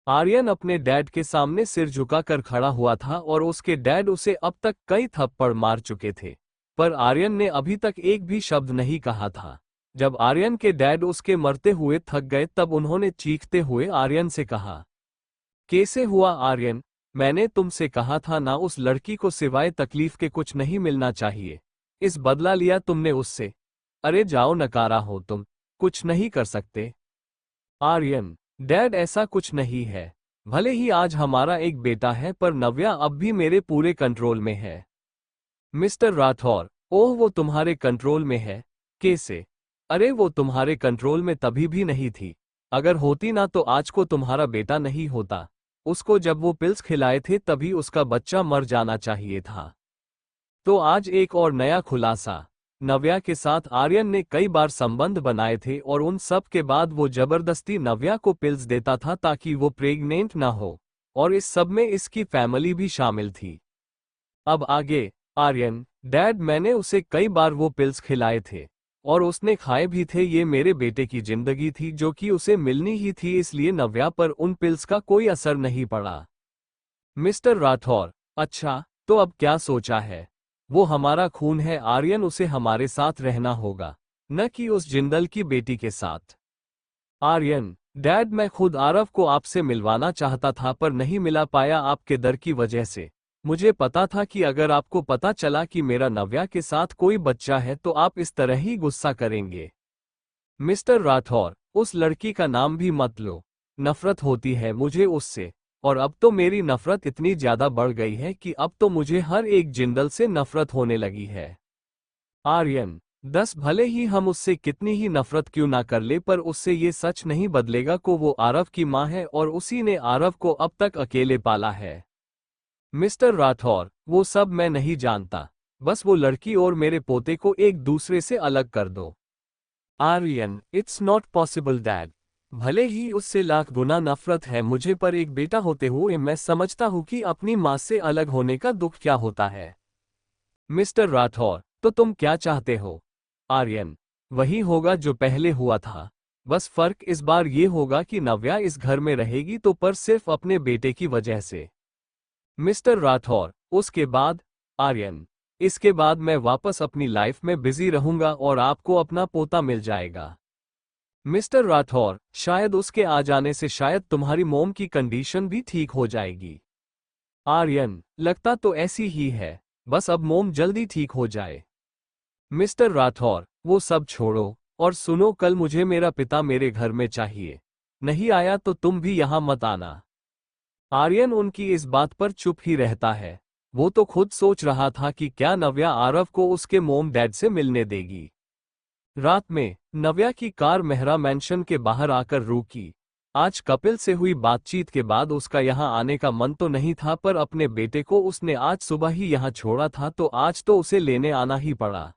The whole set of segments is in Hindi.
आर्यन अपने डैड के सामने सिर झुकाकर खड़ा हुआ था और उसके डैड उसे अब तक कई थप्पड़ मार चुके थे, पर आर्यन ने अभी तक एक भी शब्द नहीं कहा था। जब आर्यन के डैड उसके मरते हुए थक गए तब उन्होंने चीखते हुए आर्यन से कहा, कैसे हुआ आर्यन? मैंने तुमसे कहा था ना, उस लड़की को सिवाय तकलीफ के कुछ नहीं मिलना चाहिए। इस बदला लिया तुमने उससे। अरे जाओ, नकारा हो तुम, कुछ नहीं कर सकते। आर्यन, डैड ऐसा कुछ नहीं है। भले ही आज हमारा एक बेटा है पर नव्या अब भी मेरे पूरे कंट्रोल में है। मिस्टर राठौर, ओह वो तुम्हारे कंट्रोल में है? कैसे? अरे वो तुम्हारे कंट्रोल में तभी भी नहीं थी। अगर होती ना तो आज को तुम्हारा बेटा नहीं होता। उसको जब वो पिल्स खिलाए थे तभी उसका बच्चा मर जाना चाहिए था। तो आज एक और नया खुलासा। नव्या के साथ आर्यन ने कई बार संबंध बनाए थे और उन सब के बाद वो जबरदस्ती नव्या को पिल्स देता था ताकि वो प्रेग्नेंट ना हो, और इस सब में इसकी फैमिली भी शामिल थी। अब आगे। आर्यन, डैड मैंने उसे कई बार वो पिल्स खिलाए थे और उसने खाए भी थे। ये मेरे बेटे की जिंदगी थी जो कि उसे मिलनी ही थी, इसलिए नव्या पर उन पिल्स का कोई असर नहीं पड़ा। मिस्टर राठौर, अच्छा, तो अब क्या सोचा है? वो हमारा खून है आर्यन, उसे हमारे साथ रहना होगा, न कि उस जिंदल की बेटी के साथ। आर्यन, डैड मैं खुद आरव को आपसे मिलवाना चाहता था पर नहीं मिला पाया आपके डर की वजह से। मुझे पता था कि अगर आपको पता चला कि मेरा नव्या के साथ कोई बच्चा है तो आप इस तरह ही गुस्सा करेंगे। मिस्टर राठौर, उस लड़की का नाम भी मत लो। नफरत होती है मुझे उससे, और अब तो मेरी नफरत इतनी ज्यादा बढ़ गई है कि अब तो मुझे हर एक जिंदल से नफरत होने लगी है। आर्यन, 10 भले ही हम उससे कितनी ही नफरत क्यों ना कर ले पर उससे ये सच नहीं बदलेगा को वो आरव की माँ है और उसी ने आरव को अब तक अकेले पाला है। मिस्टर राठौर, वो सब मैं नहीं जानता, बस वो लड़की और मेरे पोते को एक दूसरे से अलग कर दो। Aryan, it's not possible dad. भले ही उससे लाख गुना नफरत है मुझे पर एक बेटा होते हुए मैं समझता हूँ कि अपनी माँ से अलग होने का दुख क्या होता है। मिस्टर राठौर, तो तुम क्या चाहते हो? आर्यन, वही होगा जो पहले हुआ था, बस फर्क इस बार ये होगा कि नव्या इस घर में रहेगी तो पर सिर्फ अपने बेटे की वजह से। मिस्टर राठौर, उसके बाद? आर्यन, इसके बाद मैं वापस अपनी लाइफ में बिजी रहूंगा और आपको अपना पोता मिल जाएगा। मिस्टर राठौर, शायद उसके आ जाने से शायद तुम्हारी मोम की कंडीशन भी ठीक हो जाएगी। आर्यन, लगता तो ऐसी ही है, बस अब मोम जल्दी ठीक हो जाए। मिस्टर राठौर, वो सब छोड़ो और सुनो, कल मुझे मेरा पिता मेरे घर में चाहिए। नहीं आया तो तुम भी यहां मत आना। आर्यन उनकी इस बात पर चुप ही रहता है। वो तो खुद सोच रहा था कि क्या नव्या आरव को उसके मोम डैड से मिलने देगी। रात में नव्या की कार मेहरा मैंशन के बाहर आकर रुकी। आज कपिल से हुई बातचीत के बाद उसका यहां आने का मन तो नहीं था पर अपने बेटे को उसने आज सुबह ही यहां छोड़ा था तो आज तो उसे लेने आना ही पड़ा।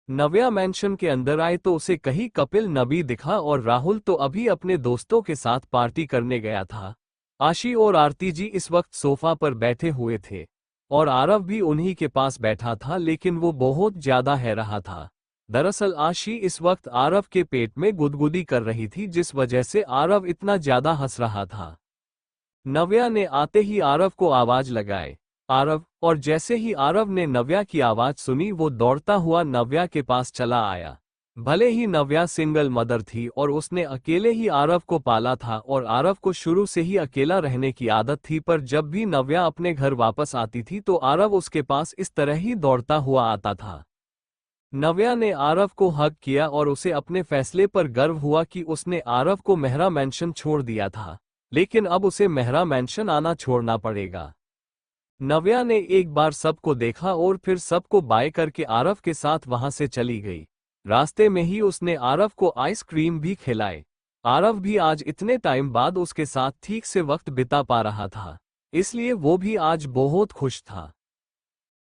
नव्या मैंशन के अंदर आए तो उसे कहीं कपिल नबी दिखा और राहुल तो अभी अपने दोस्तों के साथ पार्टी करने गया था। आशी और आरती जी इस वक्त सोफा पर बैठे हुए थे और आरव भी उन्हीं के पास बैठा था, लेकिन वो बहुत ज्यादा है रहा था। दरअसल आशी इस वक्त आरव के पेट में गुदगुदी कर रही थी जिस वजह से आरव इतना ज्यादा हंस रहा था। नव्या ने आते ही आरव को आवाज लगाए, आरव, और जैसे ही आरव ने नव्या की आवाज सुनी वो दौड़ता हुआ नव्या के पास चला आया। भले ही नव्या सिंगल मदर थी और उसने अकेले ही आरव को पाला था और आरव को शुरू से ही अकेला रहने की आदत थी, पर जब भी नव्या अपने घर वापस आती थी तो आरव उसके पास इस तरह ही दौड़ता हुआ आता था। नव्या ने आरव को हग किया और उसे अपने फैसले पर गर्व हुआ कि उसने आरव को मेहरा मैंशन छोड़ दिया था, लेकिन अब उसे मेहरा मैंशन आना छोड़ना पड़ेगा। नव्या ने एक बार सबको देखा और फिर सबको बाय करके आरव के साथ वहां से चली गई। रास्ते में ही उसने आरव को आइसक्रीम भी खिलाए। आरव भी आज इतने टाइम बाद उसके साथ ठीक से वक्त बिता पा रहा था, इसलिए वो भी आज बहुत खुश था।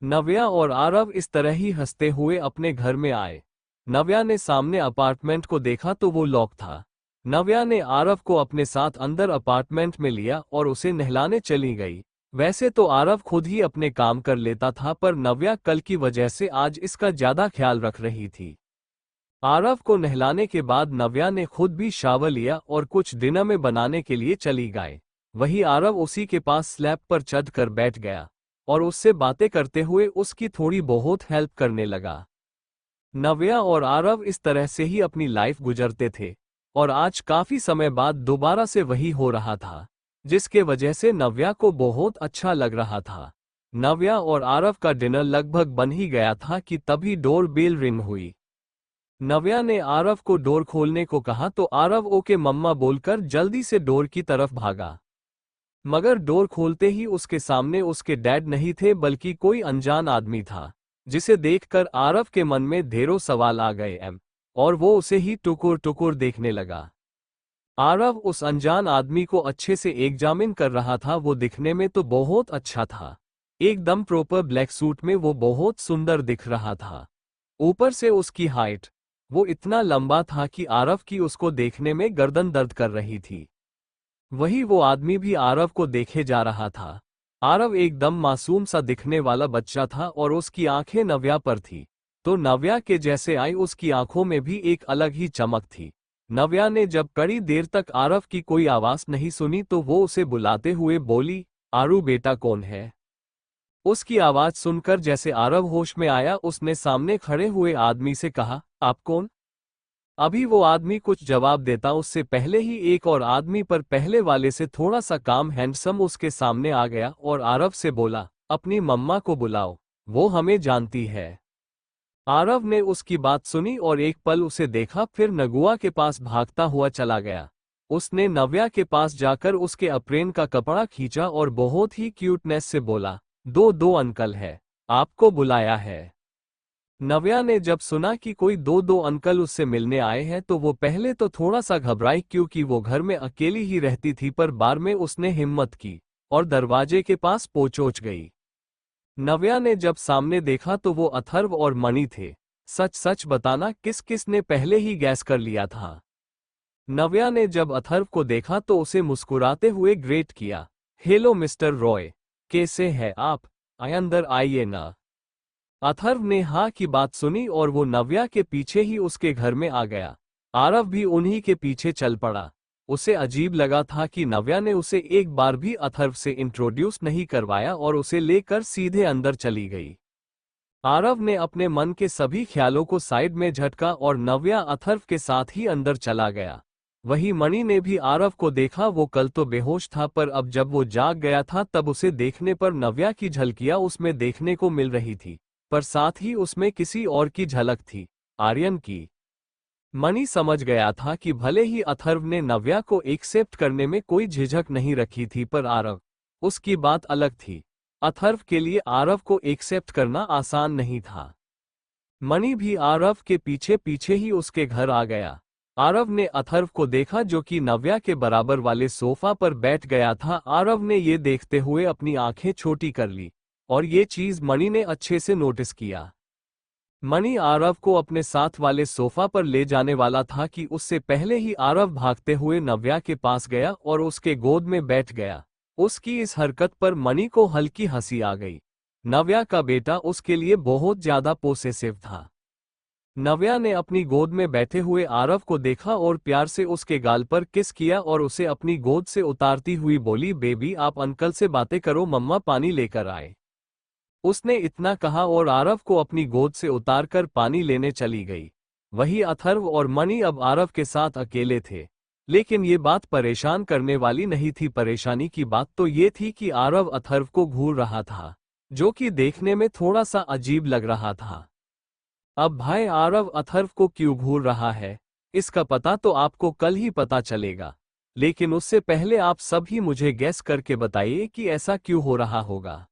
नव्या और आरव इस तरह ही हंसते हुए अपने घर में आए। नव्या ने सामने अपार्टमेंट को देखा तो वो लॉक था। नव्या ने आरव को अपने साथ अंदर अपार्टमेंट में लिया और उसे नहलाने चली गई। वैसे तो आरव खुद ही अपने काम कर लेता था पर नव्या कल की वजह से आज इसका ज्यादा ख्याल रख रही थी। आरव को नहलाने के बाद नव्या ने खुद भी शावर लिया और कुछ डिनर में बनाने के लिए चली गई। वही आरव उसी के पास स्लैब पर चढ़कर बैठ गया और उससे बातें करते हुए उसकी थोड़ी बहुत हेल्प करने लगा। नव्या और आरव इस तरह से ही अपनी लाइफ गुजरते थे और आज काफी समय बाद दोबारा से वही हो रहा था, जिसके वजह से नव्या को बहुत अच्छा लग रहा था। नव्या और आरव का डिनर लगभग बन ही गया था कि तभी डोर बेल रिंग हुई। नव्या ने आरव को डोर खोलने को कहा तो आरव ओके मम्मा बोलकर जल्दी से डोर की तरफ भागा। मगर डोर खोलते ही उसके सामने उसके डैड नहीं थे बल्कि कोई अनजान आदमी था, जिसे देखकर आरव के मन में ढेरों सवाल आ गए और वो उसे ही टुकुर टुकुर देखने लगा। आरव उस अनजान आदमी को अच्छे से एग्जामिन कर रहा था। वो दिखने में तो बहुत अच्छा था, एकदम प्रॉपर ब्लैक सूट में वो बहुत सुंदर दिख रहा था। ऊपर से उसकी हाइट, वो इतना लंबा था कि आरव की उसको देखने में गर्दन दर्द कर रही थी। वही वो आदमी भी आरव को देखे जा रहा था। आरव एकदम मासूम सा दिखने वाला बच्चा था और उसकी आंखें नव्या पर थी, तो नव्या के जैसे आई उसकी आंखों में भी एक अलग ही चमक थी। नव्या ने जब कड़ी देर तक आरव की कोई आवाज नहीं सुनी तो वो उसे बुलाते हुए बोली, आरू बेटा कौन है? उसकी आवाज सुनकर जैसे आरव होश में आया, उसने सामने खड़े हुए आदमी से कहा, आप कौन? अभी वो आदमी कुछ जवाब देता उससे पहले ही एक और आदमी पर पहले वाले से थोड़ा सा काम हैंडसम उसके सामने आ गया और आरव से बोला, अपनी मम्मा को बुलाओ, वो हमें जानती है। आरव ने उसकी बात सुनी और एक पल उसे देखा, फिर नगुआ के पास भागता हुआ चला गया। उसने नव्या के पास जाकर उसके अप्रेन का कपड़ा खींचा और बहुत ही क्यूटनेस से बोला, दो दो अंकल है, आपको बुलाया है। नव्या ने जब सुना कि कोई दो अंकल उससे मिलने आए हैं तो वो पहले तो थोड़ा सा घबराई, क्योंकि वो घर में अकेली ही रहती थी, पर बाद में उसने हिम्मत की और दरवाजे के पास पहुंच गई। नव्या ने जब सामने देखा तो वो अथर्व और मणि थे। सच सच बताना, किस किस ने पहले ही गैस कर लिया था? नव्या ने जब अथर्व को देखा तो उसे मुस्कुराते हुए ग्रेट किया, हेलो मिस्टर रॉय, कैसे हैं आप? अंदर आइए ना। अथर्व ने हाँ की बात सुनी और वो नव्या के पीछे ही उसके घर में आ गया। आरव भी उन्हीं के पीछे चल पड़ा। उसे अजीब लगा था कि नव्या ने उसे एक बार भी अथर्व से इंट्रोड्यूस नहीं करवाया और उसे लेकर सीधे अंदर चली गई। आरव ने अपने मन के सभी ख्यालों को साइड में झटका और नव्या अथर्व के साथ ही अंदर चला गया। वही मणि ने भी आरव को देखा। वो कल तो बेहोश था, पर अब जब वो जाग गया था तब उसे देखने पर नव्या की झलकियां उसमें देखने को मिल रही थी, पर साथ ही उसमें किसी और की झलक थी, आर्यन की। मणि समझ गया था कि भले ही अथर्व ने नव्या को एक्सेप्ट करने में कोई झिझक नहीं रखी थी, पर आरव, उसकी बात अलग थी। अथर्व के लिए आरव को एक्सेप्ट करना आसान नहीं था। मणि भी आरव के पीछे पीछे ही उसके घर आ गया। आरव ने अथर्व को देखा जो कि नव्या के बराबर वाले सोफा पर बैठ गया था। आरव ने ये देखते हुए अपनी आंखें छोटी कर ली और ये चीज मणि ने अच्छे से नोटिस किया। मणि आरव को अपने साथ वाले सोफा पर ले जाने वाला था कि उससे पहले ही आरव भागते हुए नव्या के पास गया और उसके गोद में बैठ गया। उसकी इस हरकत पर मणि को हल्की हंसी आ गई। नव्या का बेटा उसके लिए बहुत ज्यादा पोसेसिव था। नव्या ने अपनी गोद में बैठे हुए आरव को देखा और प्यार से उसके गाल पर किस किया और उसे अपनी गोद से उतारती हुई बोली, बेबी आप अंकल से बातें करो, मम्मा पानी लेकर आए। उसने इतना कहा और आरव को अपनी गोद से उतारकर पानी लेने चली गई। वही अथर्व और मणि अब आरव के साथ अकेले थे, लेकिन ये बात परेशान करने वाली नहीं थी। परेशानी की बात तो ये थी कि आरव अथर्व को घूर रहा था, जो कि देखने में थोड़ा सा अजीब लग रहा था। अब भाई आरव अथर्व को क्यों घूर रहा है, इसका पता तो आपको कल ही पता चलेगा, लेकिन उससे पहले आप सब ही मुझे गैस करके बताइए कि ऐसा क्यों हो रहा होगा।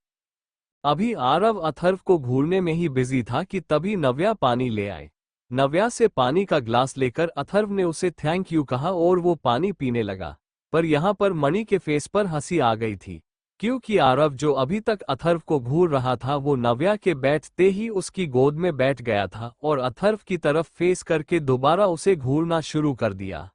अभी आरव अथर्व को घूरने में ही बिजी था कि तभी नव्या पानी ले आए। नव्या से पानी का ग्लास लेकर अथर्व ने उसे थैंक यू कहा और वो पानी पीने लगा, पर यहाँ पर मणि के फेस पर हंसी आ गई थी, क्योंकि आरव जो अभी तक अथर्व को घूर रहा था वो नव्या के बैठते ही उसकी गोद में बैठ गया था और अथर्व की तरफ फेस करके दोबारा उसे घूरना शुरू कर दिया।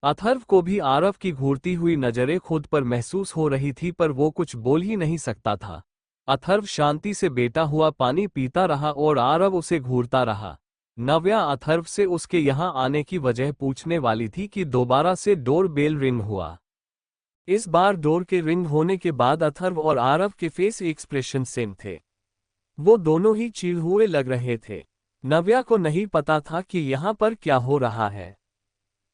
अथर्व को भी आरव की घूरती हुई नजरें खुद पर महसूस हो रही थी, पर वो कुछ बोल ही नहीं सकता था। अथर्व शांति से बेटा हुआ पानी पीता रहा और आरव उसे घूरता रहा। नव्या अथर्व से उसके यहाँ आने की वजह पूछने वाली थी कि दोबारा से डोर बेल रिंग हुआ। इस बार डोर के रिंग होने के बाद अथर्व और आरव के फेस एक्सप्रेशन सेम थे। वो दोनों ही चिढ़ हुए लग रहे थे। नव्या को नहीं पता था कि यहाँ पर क्या हो रहा है।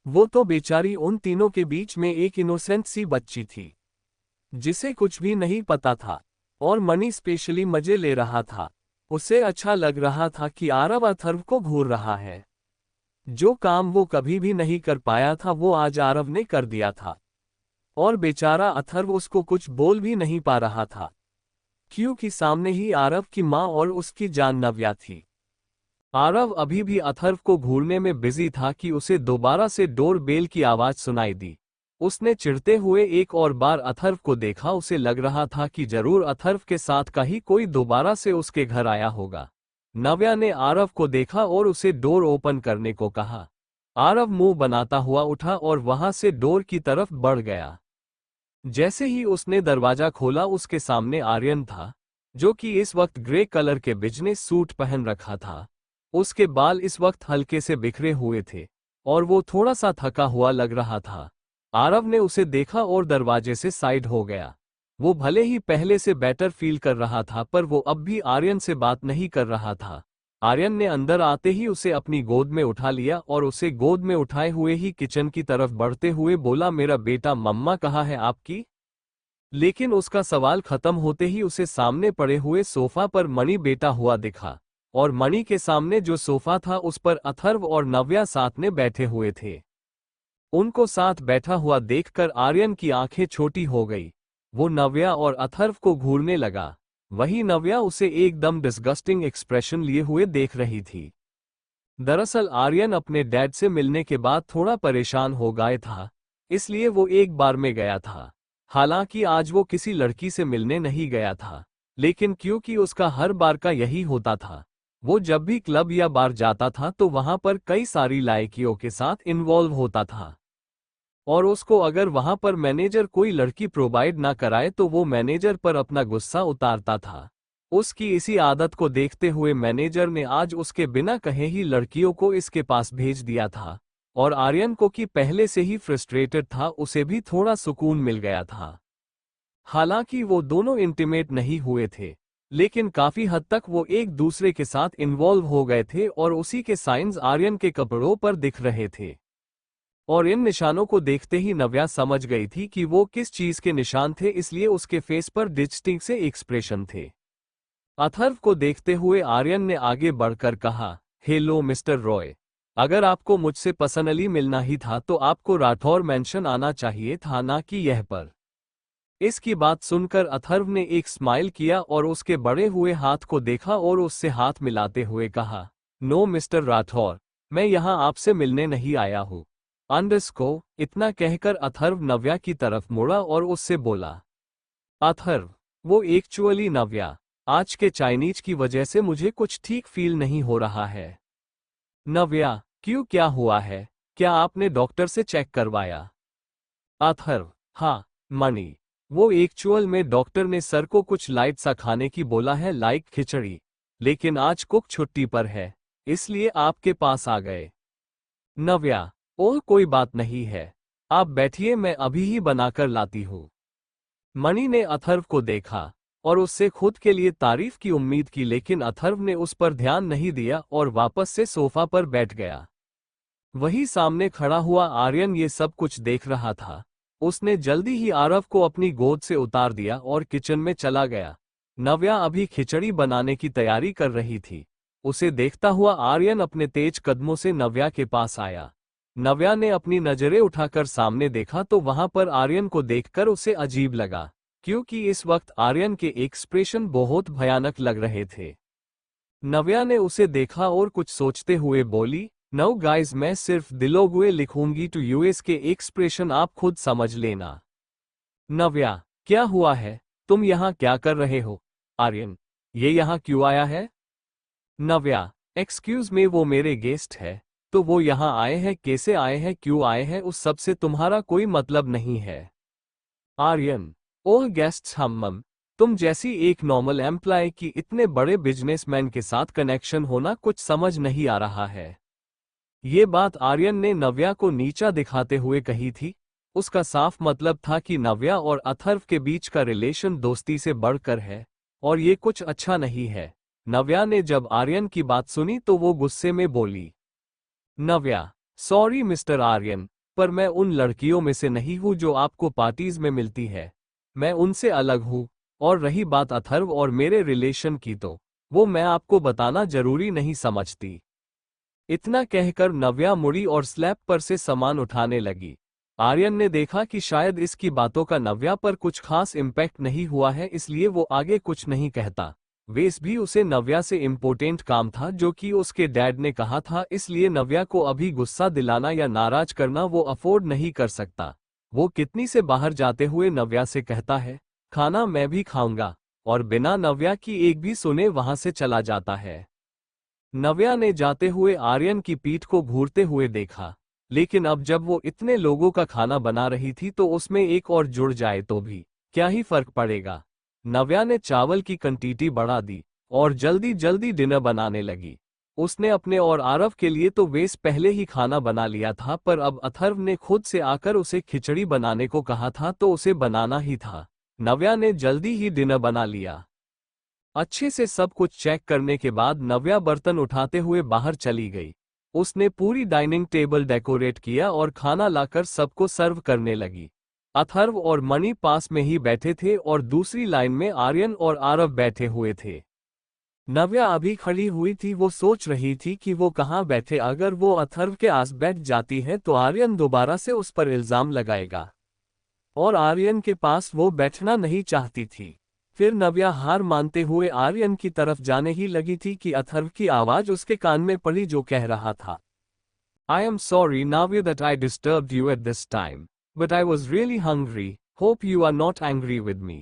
वो तो बेचारी उन तीनों के बीच में एक इनोसेंट सी बच्ची थी जिसे कुछ भी नहीं पता था, और मनी स्पेशली मजे ले रहा था। उसे अच्छा लग रहा था कि आरव अथर्व को घूर रहा है। जो काम वो कभी भी नहीं कर पाया था वो आज आरव ने कर दिया था, और बेचारा अथर्व उसको कुछ बोल भी नहीं पा रहा था क्योंकि सामने ही आरव की माँ और उसकी जान नव्या थी। आरव अभी भी अथर्व को घूरने में बिजी था कि उसे दोबारा से डोर बेल की आवाज सुनाई दी। उसने चिढ़ते हुए एक और बार अथर्व को देखा। उसे लग रहा था कि जरूर अथर्व के साथ का ही कोई दोबारा से उसके घर आया होगा। नव्या ने आरव को देखा और उसे डोर ओपन करने को कहा। आरव मुंह बनाता हुआ उठा और वहां से डोर की तरफ बढ़ गया। जैसे ही उसने दरवाजा खोला उसके सामने आर्यन था, जो कि इस वक्त ग्रे कलर के बिजनेस सूट पहन रखा था। उसके बाल इस वक्त हल्के से बिखरे हुए थे और वो थोड़ा सा थका हुआ लग रहा था। आरव ने उसे देखा और दरवाजे से साइड हो गया। वो भले ही पहले से बेटर फील कर रहा था पर वो अब भी आर्यन से बात नहीं कर रहा था। आर्यन ने अंदर आते ही उसे अपनी गोद में उठा लिया और उसे गोद में उठाए हुए ही किचन की तरफ बढ़ते हुए बोला, मेरा बेटा मम्मा कहाँ है आपकी? लेकिन उसका सवाल खत्म होते ही उसे सामने पड़े हुए सोफा पर मणि बेटा हुआ दिखा, और मणि के सामने जो सोफा था उस पर अथर्व और नव्या साथ में बैठे हुए थे। उनको साथ बैठा हुआ देखकर आर्यन की आंखें छोटी हो गई। वो नव्या और अथर्व को घूरने लगा। वही नव्या उसे एकदम डिस्गस्टिंग एक्सप्रेशन लिए हुए देख रही थी। दरअसल आर्यन अपने डैड से मिलने के बाद थोड़ा परेशान हो गया था, इसलिए वो एक बार में गया था। हालांकि आज वो किसी लड़की से मिलने नहीं गया था, लेकिन क्योंकि उसका हर बार का यही होता था, वो जब भी क्लब या बार जाता था तो वहां पर कई सारी लड़कियों के साथ इन्वॉल्व होता था, और उसको अगर वहां पर मैनेजर कोई लड़की प्रोवाइड ना कराए तो वो मैनेजर पर अपना गुस्सा उतारता था। उसकी इसी आदत को देखते हुए मैनेजर ने आज उसके बिना कहे ही लड़कियों को इसके पास भेज दिया था, और आर्यन को कि पहले से ही फ्रस्ट्रेटेड था उसे भी थोड़ा सुकून मिल गया था। हालांकि वो दोनों इंटीमेट नहीं हुए थे, लेकिन काफी हद तक वो एक दूसरे के साथ इन्वॉल्व हो गए थे और उसी के साइंस आर्यन के कपड़ों पर दिख रहे थे। और इन निशानों को देखते ही नव्या समझ गई थी कि वो किस चीज के निशान थे, इसलिए उसके फेस पर डिस्टिंक्ट से एक्सप्रेशन थे। अथर्व को देखते हुए आर्यन ने आगे बढ़कर कहा, हेलो मिस्टर रॉय, अगर आपको मुझसे पर्सनली मिलना ही था तो आपको राठौर मैंशन आना चाहिए था, ना कि यह पर। इसकी बात सुनकर अथर्व ने एक स्माइल किया और उसके बड़े हुए हाथ को देखा और उससे हाथ मिलाते हुए कहा, नो मिस्टर राठौर, मैं यहां आपसे मिलने नहीं आया हूं। अंडरस्को। इतना कहकर अथर्व नव्या की तरफ मुड़ा और उससे बोला, अथर्व, वो एक्चुअली नव्या, आज के चाइनीज की वजह से मुझे कुछ ठीक फील नहीं हो रहा है। नव्या, क्यों, क्या हुआ है? क्या आपने डॉक्टर से चेक करवाया? अथर्व, हाँ मणि, वो एक्चुअल में डॉक्टर ने सर को कुछ लाइट सा खाने की बोला है, लाइक खिचड़ी, लेकिन आज कुक छुट्टी पर है, इसलिए आपके पास आ गए। नव्या, ओह कोई बात नहीं है, आप बैठिए, मैं अभी ही बनाकर लाती हूँ। मणि ने अथर्व को देखा और उससे खुद के लिए तारीफ की उम्मीद की, लेकिन अथर्व ने उस पर ध्यान नहीं दिया और वापस से सोफा पर बैठ गया। वही सामने खड़ा हुआ आर्यन ये सब कुछ देख रहा था। उसने जल्दी ही आरव को अपनी गोद से उतार दिया और किचन में चला गया। नव्या अभी खिचड़ी बनाने की तैयारी कर रही थी। उसे देखता हुआ आर्यन अपने तेज कदमों से नव्या के पास आया। नव्या ने अपनी नजरें उठाकर सामने देखा तो वहां पर आर्यन को देखकर उसे अजीब लगा, क्योंकि इस वक्त आर्यन के एक्सप्रेशन बहुत भयानक लग रहे थे। नव्या ने उसे देखा और कुछ सोचते हुए बोली, नो गाइज, मैं सिर्फ दिलोगुए लिखूंगी टू यूएस के एक्सप्रेशन आप खुद समझ लेना। नव्या, क्या हुआ है? तुम यहाँ क्या कर रहे हो? आर्यन, ये यहाँ क्यों आया है? नव्या, एक्सक्यूज मी, वो मेरे गेस्ट है, तो वो यहाँ आए हैं, कैसे आए हैं, क्यों आए हैं, उस सब से तुम्हारा कोई मतलब नहीं है। आर्यन, ओह गेस्ट्स हम, तुम जैसी एक नॉर्मल एम्प्लॉय की इतने बड़े बिजनेसमैन के साथ कनेक्शन होना कुछ समझ नहीं आ रहा है। ये बात आर्यन ने नव्या को नीचा दिखाते हुए कही थी, उसका साफ मतलब था कि नव्या और अथर्व के बीच का रिलेशन दोस्ती से बढ़कर है और ये कुछ अच्छा नहीं है। नव्या ने जब आर्यन की बात सुनी तो वो गुस्से में बोली, नव्या, सॉरी मिस्टर आर्यन, पर मैं उन लड़कियों में से नहीं हूं जो आपको पार्टीज में मिलती है। मैं उनसे अलग हूं। और रही बात अथर्व और मेरे रिलेशन की तो वो मैं आपको बताना जरूरी नहीं समझती। इतना कहकर नव्या मुड़ी और स्लैब पर से सामान उठाने लगी। आर्यन ने देखा कि शायद इसकी बातों का नव्या पर कुछ खास इम्पैक्ट नहीं हुआ है, इसलिए वो आगे कुछ नहीं कहता। वेस भी उसे नव्या से इम्पोर्टेंट काम था जो कि उसके डैड ने कहा था, इसलिए नव्या को अभी गुस्सा दिलाना या नाराज करना वो अफोर्ड नहीं कर सकता। वो कितनी से बाहर जाते हुए नव्या से कहता है, खाना मैं भी खाऊंगा, और बिना नव्या की एक भी सुने वहां से चला जाता है। नव्या ने जाते हुए आर्यन की पीठ को घूरते हुए देखा, लेकिन अब जब वो इतने लोगों का खाना बना रही थी तो उसमें एक और जुड़ जाए तो भी क्या ही फर्क पड़ेगा। नव्या ने चावल की क्वांटिटी बढ़ा दी और जल्दी जल्दी डिनर बनाने लगी। उसने अपने और आरव के लिए तो वेस पहले ही खाना बना लिया था, पर अब अथर्व ने खुद से आकर उसे खिचड़ी बनाने को कहा था तो उसे बनाना ही था। नव्या ने जल्दी ही डिनर बना लिया। अच्छे से सब कुछ चेक करने के बाद नव्या बर्तन उठाते हुए बाहर चली गई। उसने पूरी डाइनिंग टेबल डेकोरेट किया और खाना लाकर सबको सर्व करने लगी। अथर्व और मणि पास में ही बैठे थे और दूसरी लाइन में आर्यन और आरव बैठे हुए थे। नव्या अभी खड़ी हुई थी। वो सोच रही थी कि वो कहाँ बैठे। अगर वो अथर्व के आस बैठ जाती है तो आर्यन दोबारा से उस पर इल्जाम लगाएगा, और आर्यन के पास वो बैठना नहीं चाहती थी। फिर नव्या हार मानते हुए आर्यन की तरफ जाने ही लगी थी कि अथर्व की आवाज उसके कान में पड़ी जो कह रहा था, I am sorry Navya that I disturbed you at this time, but I was really hungry, hope you are not angry with me.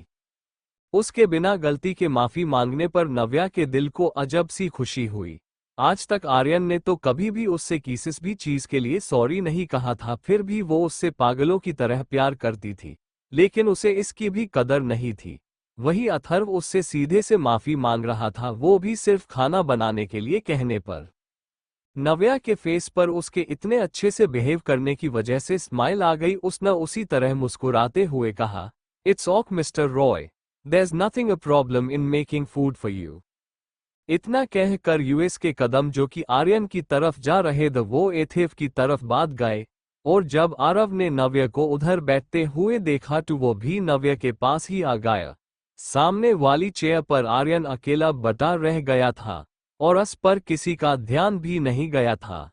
उसके बिना गलती के माफी मांगने पर नव्या के दिल को अजब सी खुशी हुई। आज तक आर्यन ने तो कभी भी उससे किसी भी चीज के लिए सॉरी नहीं कहा था, फिर भी वो उससे पागलों की तरह प्यार करती थी, लेकिन उसे इसकी भी कदर नहीं थी। वही अथर्व उससे सीधे से माफी मांग रहा था, वो भी सिर्फ खाना बनाने के लिए कहने पर। नव्या के फेस पर उसके इतने अच्छे से बिहेव करने की वजह से स्माइल आ गई। उसने उसी तरह मुस्कुराते हुए कहा, it's okay mister Roy, there nothing a problem in making food for you. इतना कहकर यूएस के कदम जो कि आर्यन की तरफ जा रहे थे वो एथेव की तरफ भाग गए, और जब आरव ने नव्या को उधर बैठते हुए देखा तो वो भी नव्या के पास ही आ गया। सामने वाली चेयर पर आर्यन अकेला बटा रह गया था और उस पर किसी का ध्यान भी नहीं गया था।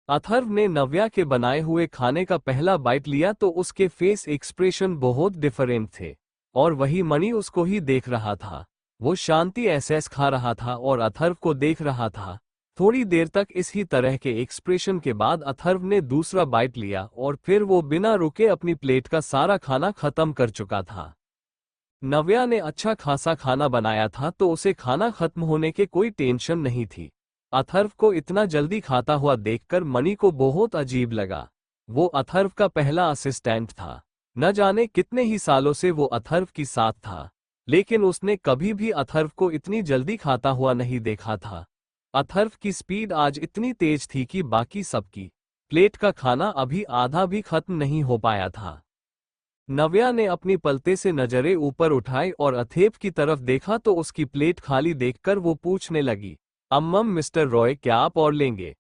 अथर्व ने नव्या के बनाए हुए खाने का पहला बाइट लिया तो उसके फेस एक्सप्रेशन बहुत डिफरेंट थे, और वही मणि उसको ही देख रहा था। वो शांति एहसास खा रहा था और अथर्व को देख रहा था। थोड़ी देर तक इसी तरह के एक्सप्रेशन के बाद अथर्व ने दूसरा बाइट लिया और फिर वो बिना रुके अपनी प्लेट का सारा खाना खत्म कर चुका था। नव्या ने अच्छा खासा खाना बनाया था तो उसे खाना खत्म होने के कोई टेंशन नहीं थी। अथर्व को इतना जल्दी खाता हुआ देखकर मणि को बहुत अजीब लगा। वो अथर्व का पहला असिस्टेंट था। न जाने कितने ही सालों से वो अथर्व की साथ था, लेकिन उसने कभी भी अथर्व को इतनी जल्दी खाता हुआ नहीं देखा था। अथर्व की स्पीड आज इतनी तेज थी कि बाकी सबकी प्लेट का खाना अभी आधा भी खत्म नहीं हो पाया था। नव्या ने अपनी पलते से नजरें ऊपर उठाई और अथेव की तरफ देखा तो उसकी प्लेट खाली देखकर वो पूछने लगी, अम्मम मिस्टर रॉय क्या आप और लेंगे?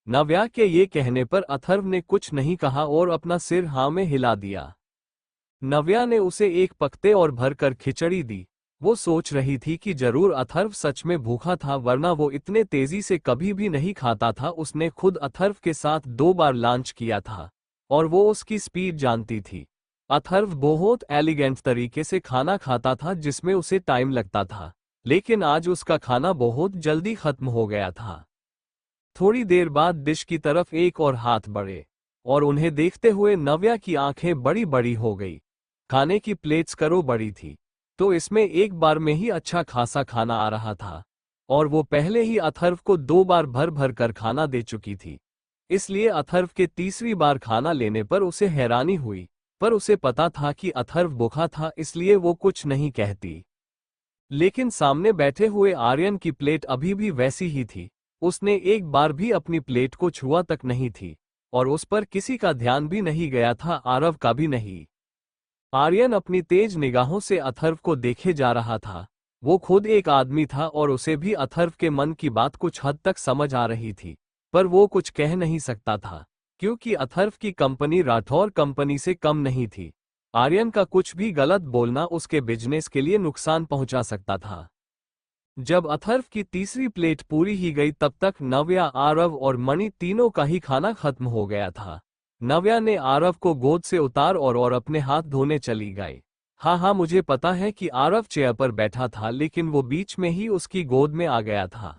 नव्या के ये कहने पर अथर्व ने कुछ नहीं कहा और अपना सिर हाँ में हिला दिया। नव्या ने उसे एक पकते और भरकर खिचड़ी दी। वो सोच रही थी कि जरूर अथर्व सच में भूखा था, वरना वो इतने तेजी से कभी भी नहीं खाता था। उसने खुद अथर्व के साथ 2 बार लंच किया था और वो उसकी स्पीड जानती थी। अथर्व बहुत एलिगेंट तरीके से खाना खाता था जिसमें उसे टाइम लगता था, लेकिन आज उसका खाना बहुत जल्दी खत्म हो गया था। थोड़ी देर बाद डिश की तरफ एक और हाथ बढ़े और उन्हें देखते हुए नव्या की आंखें बड़ी बड़ी हो गई। खाने की प्लेट्स करो बड़ी थी तो इसमें एक बार में ही अच्छा खासा खाना आ रहा था, और वो पहले ही अथर्व को 2 बार भर भर कर खाना दे चुकी थी। इसलिए अथर्व के तीसरी बार खाना लेने पर उसे हैरानी हुई, पर उसे पता था कि अथर्व भूखा था, इसलिए वो कुछ नहीं कहती। लेकिन सामने बैठे हुए आर्यन की प्लेट अभी भी वैसी ही थी। उसने एक बार भी अपनी प्लेट को छुआ तक नहीं थी। और उस पर किसी का ध्यान भी नहीं गया था, आरव का भी नहीं। आर्यन अपनी तेज निगाहों से अथर्व को देखे जा रहा था। वो खुद एक आदमी था और उसे भी अथर्व के मन की बात कुछ हद तक समझ आ रही थी, पर वो कुछ कह नहीं सकता था, क्योंकि अथर्व की कंपनी राठौर कंपनी से कम नहीं थी। आर्यन का कुछ भी गलत बोलना उसके बिजनेस के लिए नुकसान पहुंचा सकता था। जब अथर्व की तीसरी प्लेट पूरी ही गई तब तक नव्या, आरव और मणि तीनों का ही खाना खत्म हो गया था। नव्या ने आरव को गोद से उतार और अपने हाथ धोने चली गई। हाँ, मुझे पता है कि आरव चेयर पर बैठा था, लेकिन वो बीच में ही उसकी गोद में आ गया था।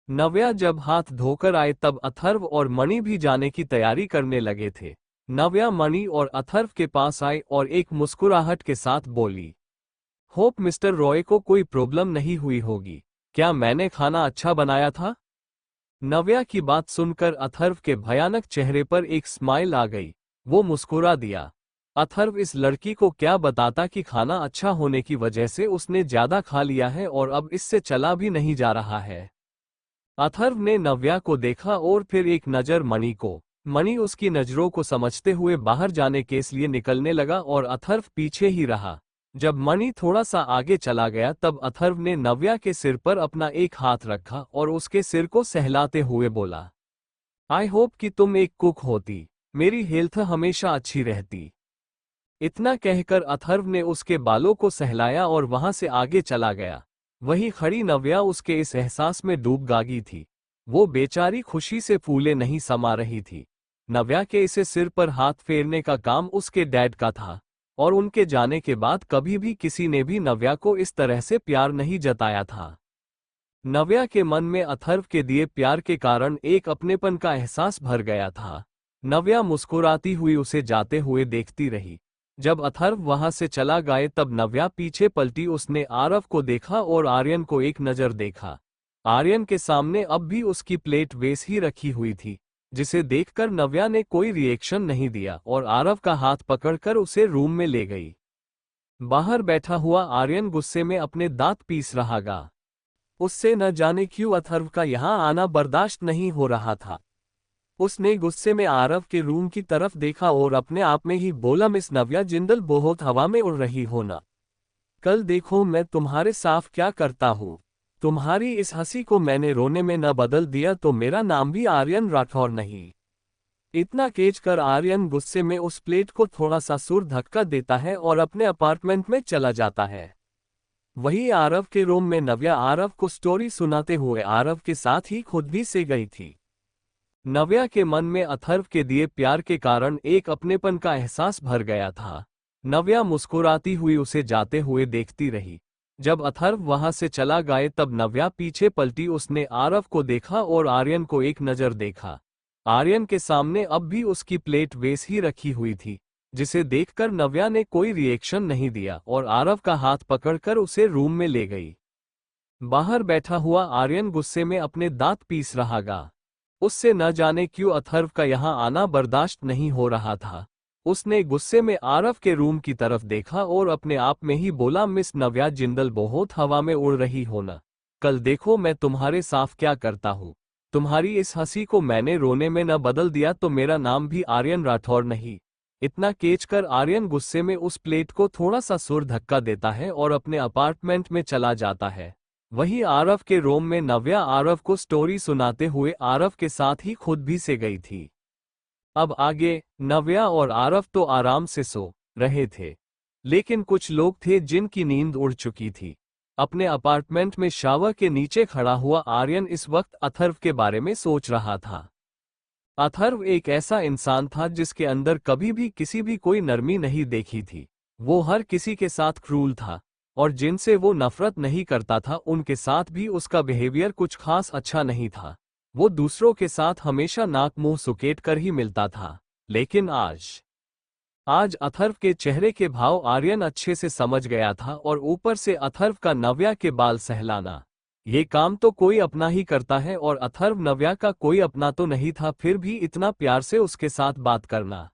नव्या जब हाथ धोकर आए तब अथर्व और मणि भी जाने की तैयारी करने लगे थे। नव्या मणि और अथर्व के पास आई और एक मुस्कुराहट के साथ बोली, होप मिस्टर रॉय को कोई प्रॉब्लम नहीं हुई होगी। क्या मैंने खाना अच्छा बनाया था? नव्या की बात सुनकर अथर्व के भयानक चेहरे पर एक स्माइल आ गई। वो मुस्कुरा दिया। अथर्व इस लड़की को क्या बताता कि खाना अच्छा होने की वजह से उसने ज्यादा खा लिया है और अब इससे चला भी नहीं जा रहा है। अथर्व ने नव्या को देखा और फिर एक नजर मणि को। मणि उसकी नजरों को समझते हुए बाहर जाने के लिए निकलने लगा और अथर्व पीछे ही रहा। जब मणि थोड़ा सा आगे चला गया तब अथर्व ने नव्या के सिर पर अपना एक हाथ रखा और उसके सिर को सहलाते हुए बोला, आई होप कि तुम एक कुक होती, मेरी हेल्थ हमेशा अच्छी रहती। इतना कहकर अथर्व ने उसके बालों को सहलाया और वहां से आगे चला गया। वहीं खड़ी नव्या उसके इस एहसास में डूब गागी थी। वो बेचारी खुशी से फूले नहीं समा रही थी। नव्या के इसे सिर पर हाथ फेरने का काम उसके डैड का था, और उनके जाने के बाद कभी भी किसी ने भी नव्या को इस तरह से प्यार नहीं जताया था। नव्या के मन में अथर्व के दिए प्यार के कारण एक अपनेपन का एहसास भर गया था। नव्या मुस्कुराती हुई उसे जाते हुए देखती रही। जब अथर्व वहां से चला गया तब नव्या पीछे पलटी। उसने आरव को देखा और आर्यन को एक नजर देखा। आर्यन के सामने अब भी उसकी प्लेट वैसी ही रखी हुई थी, जिसे देखकर नव्या ने कोई रिएक्शन नहीं दिया और आरव का हाथ पकड़कर उसे रूम में ले गई। बाहर बैठा हुआ आर्यन गुस्से में अपने दांत पीस रहा था। उससे न जाने क्यों अथर्व का यहां आना बर्दाश्त नहीं हो रहा था। उसने गुस्से में आरव के रूम की तरफ देखा और अपने आप में ही बोला, मिस नव्या जिंदल बहुत हवा में उड़ रही हो ना। कल देखो मैं तुम्हारे साथ क्या करता हूँ। तुम्हारी इस हंसी को मैंने रोने में न बदल दिया तो मेरा नाम भी आर्यन राठौर नहीं। इतना केच कर आर्यन गुस्से में उस प्लेट को थोड़ा सा सुर धक्का देता है और अपने अपार्टमेंट में चला जाता है। वही आरव के रूम में नव्या आरव को स्टोरी सुनाते हुए आरव के साथ ही खुद भी से गई थी। नव्या के मन में अथर्व के दिए प्यार के कारण एक अपनेपन का एहसास भर गया था। नव्या मुस्कुराती हुई उसे जाते हुए देखती रही। जब अथर्व वहां से चला गया तब नव्या पीछे पलटी। उसने आरव को देखा और आर्यन को एक नजर देखा। आर्यन के सामने अब भी उसकी प्लेट वैसी ही रखी हुई थी, जिसे देखकर नव्या ने कोई रिएक्शन नहीं दिया और आरव का हाथ पकड़कर उसे रूम में ले गई। बाहर बैठा हुआ आर्यन गुस्से में अपने दांत पीस रहा था। उससे न जाने क्यों अथर्व का यहां आना बर्दाश्त नहीं हो रहा था। उसने गुस्से में आरव के रूम की तरफ देखा और अपने आप में ही बोला, मिस नव्या जिंदल बहुत हवा में उड़ रही हो ना। कल देखो मैं तुम्हारे साथ क्या करता हूँ। तुम्हारी इस हंसी को मैंने रोने में न बदल दिया तो मेरा नाम भी आर्यन राठौर नहीं। इतना केचकर आर्यन गुस्से में उस प्लेट को थोड़ा सा सुर धक्का देता है और अपने अपार्टमेंट में चला जाता है। वहीं आरव के रूम में नव्या आरव को स्टोरी सुनाते हुए आरव के साथ ही खुद भी से गई थी। अब आगे नव्या और आरव तो आराम से सो रहे थे, लेकिन कुछ लोग थे जिनकी नींद उड़ चुकी थी। अपने अपार्टमेंट में शावर के नीचे खड़ा हुआ आर्यन इस वक्त अथर्व के बारे में सोच रहा था। अथर्व एक ऐसा इंसान था जिसके अंदर कभी भी किसी भी कोई नरमी नहीं देखी थी। वो हर किसी के साथ क्रूल था, और जिनसे वो नफरत नहीं करता था उनके साथ भी उसका बिहेवियर कुछ खास अच्छा नहीं था। वो दूसरों के साथ हमेशा नाक मुंह सुकेट कर ही मिलता था। लेकिन आज अथर्व के चेहरे के भाव आर्यन अच्छे से समझ गया था, और ऊपर से अथर्व का नव्या के बाल सहलाना, ये काम तो कोई अपना ही करता है और अथर्व नव्या का कोई अपना तो नहीं था, फिर भी इतना प्यार से उसके साथ बात करना।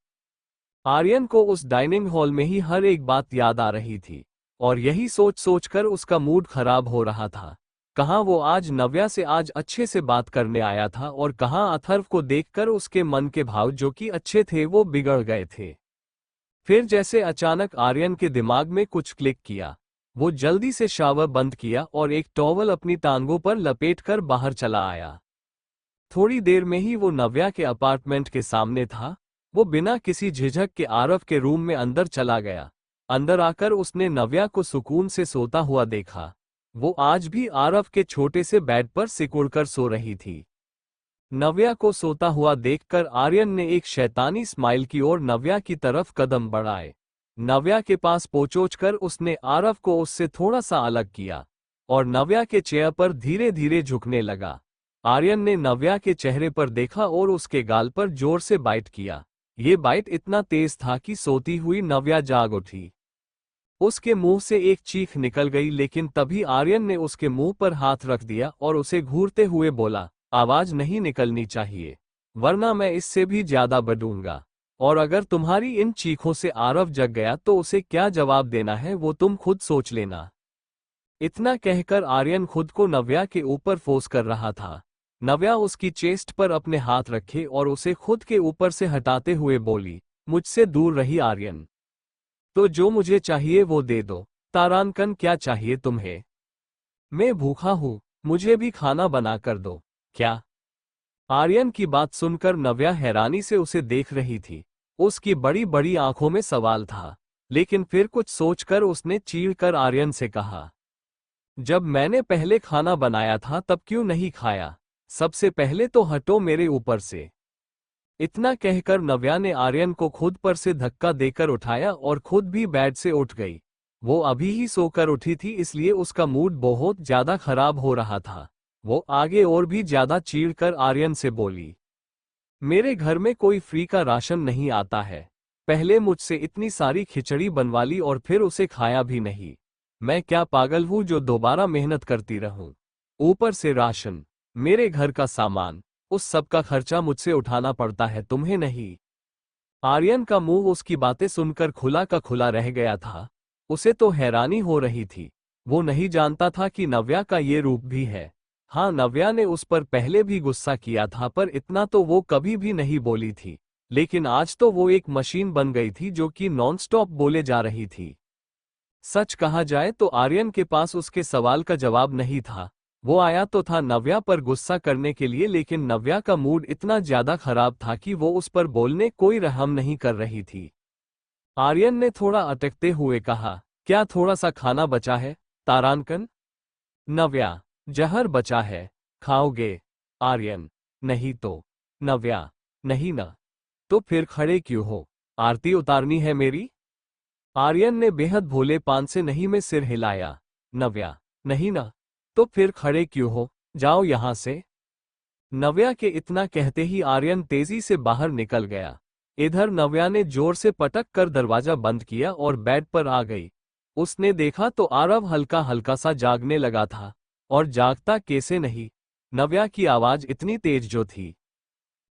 आर्यन को उस डाइनिंग हॉल में ही हर एक बात याद आ रही थी, और यही सोच सोच कर उसका मूड खराब हो रहा था। कहाँ वो आज नव्या से आज अच्छे से बात करने आया था और कहाँ अथर्व को देखकर उसके मन के भाव जो कि अच्छे थे वो बिगड़ गए थे। फिर जैसे अचानक आर्यन के दिमाग में कुछ क्लिक किया। वो जल्दी से शावर बंद किया और एक टॉवल अपनी टांगों पर लपेटकर बाहर चला आया। थोड़ी देर में ही वो नव्या के अपार्टमेंट के सामने था। वो बिना किसी झिझक के आरव के रूम में अंदर चला गया। अंदर आकर उसने नव्या को सुकून से सोता हुआ देखा। वो आज भी आरव के छोटे से बेड पर सिकुड़कर सो रही थी। नव्या को सोता हुआ देखकर आर्यन ने एक शैतानी स्माइल की ओर नव्या की तरफ कदम बढ़ाए। नव्या के पास पहुंचकर उसने आरव को उससे थोड़ा सा अलग किया और नव्या के चेहरे पर धीरे धीरे झुकने लगा। आर्यन ने नव्या के चेहरे पर देखा और उसके गाल पर जोर से बाइट किया। ये बाइट इतना तेज था कि सोती हुई नव्या जाग उठी। उसके मुंह से एक चीख निकल गई, लेकिन तभी आर्यन ने उसके मुंह पर हाथ रख दिया और उसे घूरते हुए बोला, आवाज नहीं निकलनी चाहिए, वरना मैं इससे भी ज्यादा बढ़ूंगा। और अगर तुम्हारी इन चीखों से आरव जग गया तो उसे क्या जवाब देना है वो तुम खुद सोच लेना। इतना कहकर आर्यन खुद को नव्या के ऊपर फोर्स कर रहा था। नव्या उसकी चेस्ट पर अपने हाथ रखे और उसे खुद के ऊपर से हटाते हुए बोली, मुझसे दूर रही आर्यन। तो जो मुझे चाहिए वो दे दो। तारांकन, क्या चाहिए तुम्हें? मैं भूखा हूं, मुझे भी खाना बना कर दो। क्या? आर्यन की बात सुनकर नव्या हैरानी से उसे देख रही थी। उसकी बड़ी बड़ी आंखों में सवाल था, लेकिन फिर कुछ सोचकर उसने चीढ़कर आर्यन से कहा, जब मैंने पहले खाना बनाया था तब क्यों नहीं खाया? सबसे पहले तो हटो मेरे ऊपर से। इतना कहकर नव्या ने आर्यन को खुद पर से धक्का देकर उठाया और खुद भी बेड से उठ गई। वो अभी ही सोकर उठी थी, इसलिए उसका मूड बहुत ज्यादा खराब हो रहा था। वो आगे और भी ज्यादा चीढ़कर आर्यन से बोली, मेरे घर में कोई फ्री का राशन नहीं आता है। पहले मुझसे इतनी सारी खिचड़ी बनवा ली और फिर उसे खाया भी नहीं। मैं क्या पागल हूं जो दोबारा मेहनत करती रहूं? ऊपर से राशन, मेरे घर का सामान, उस सब का खर्चा मुझसे उठाना पड़ता है, तुम्हें नहीं। आर्यन का मुंह उसकी बातें सुनकर खुला का खुला रह गया था। उसे तो हैरानी हो रही थी। वो नहीं जानता था कि नव्या का ये रूप भी है। हाँ, नव्या ने उस पर पहले भी गुस्सा किया था, पर इतना तो वो कभी भी नहीं बोली थी। लेकिन आज तो वो एक मशीन बन गई थी जो कि नॉनस्टॉप बोले जा रही थी। सच कहा जाए तो आर्यन के पास उसके सवाल का जवाब नहीं था। वो आया तो था नव्या पर गुस्सा करने के लिए, लेकिन नव्या का मूड इतना ज्यादा खराब था कि वो उस पर बोलने कोई रहम नहीं कर रही थी। आर्यन ने थोड़ा अटकते हुए कहा, क्या थोड़ा सा खाना बचा है तारांकन? नव्या, जहर बचा है, खाओगे? आर्यन, नहीं तो। नव्या, नहीं न। तो फिर खड़े क्यों हो? आरती उतारनी है मेरी? आर्यन ने बेहद भोलेपन से नहीं में सिर हिलाया। नव्या, नहीं ना। तो फिर खड़े क्यों हो? जाओ यहां से। नव्या के इतना कहते ही आर्यन तेजी से बाहर निकल गया। इधर नव्या ने जोर से पटक कर दरवाजा बंद किया और बेड पर आ गई। उसने देखा तो आरव हल्का हल्का सा जागने लगा था। और जागता कैसे नहीं, नव्या की आवाज इतनी तेज जो थी।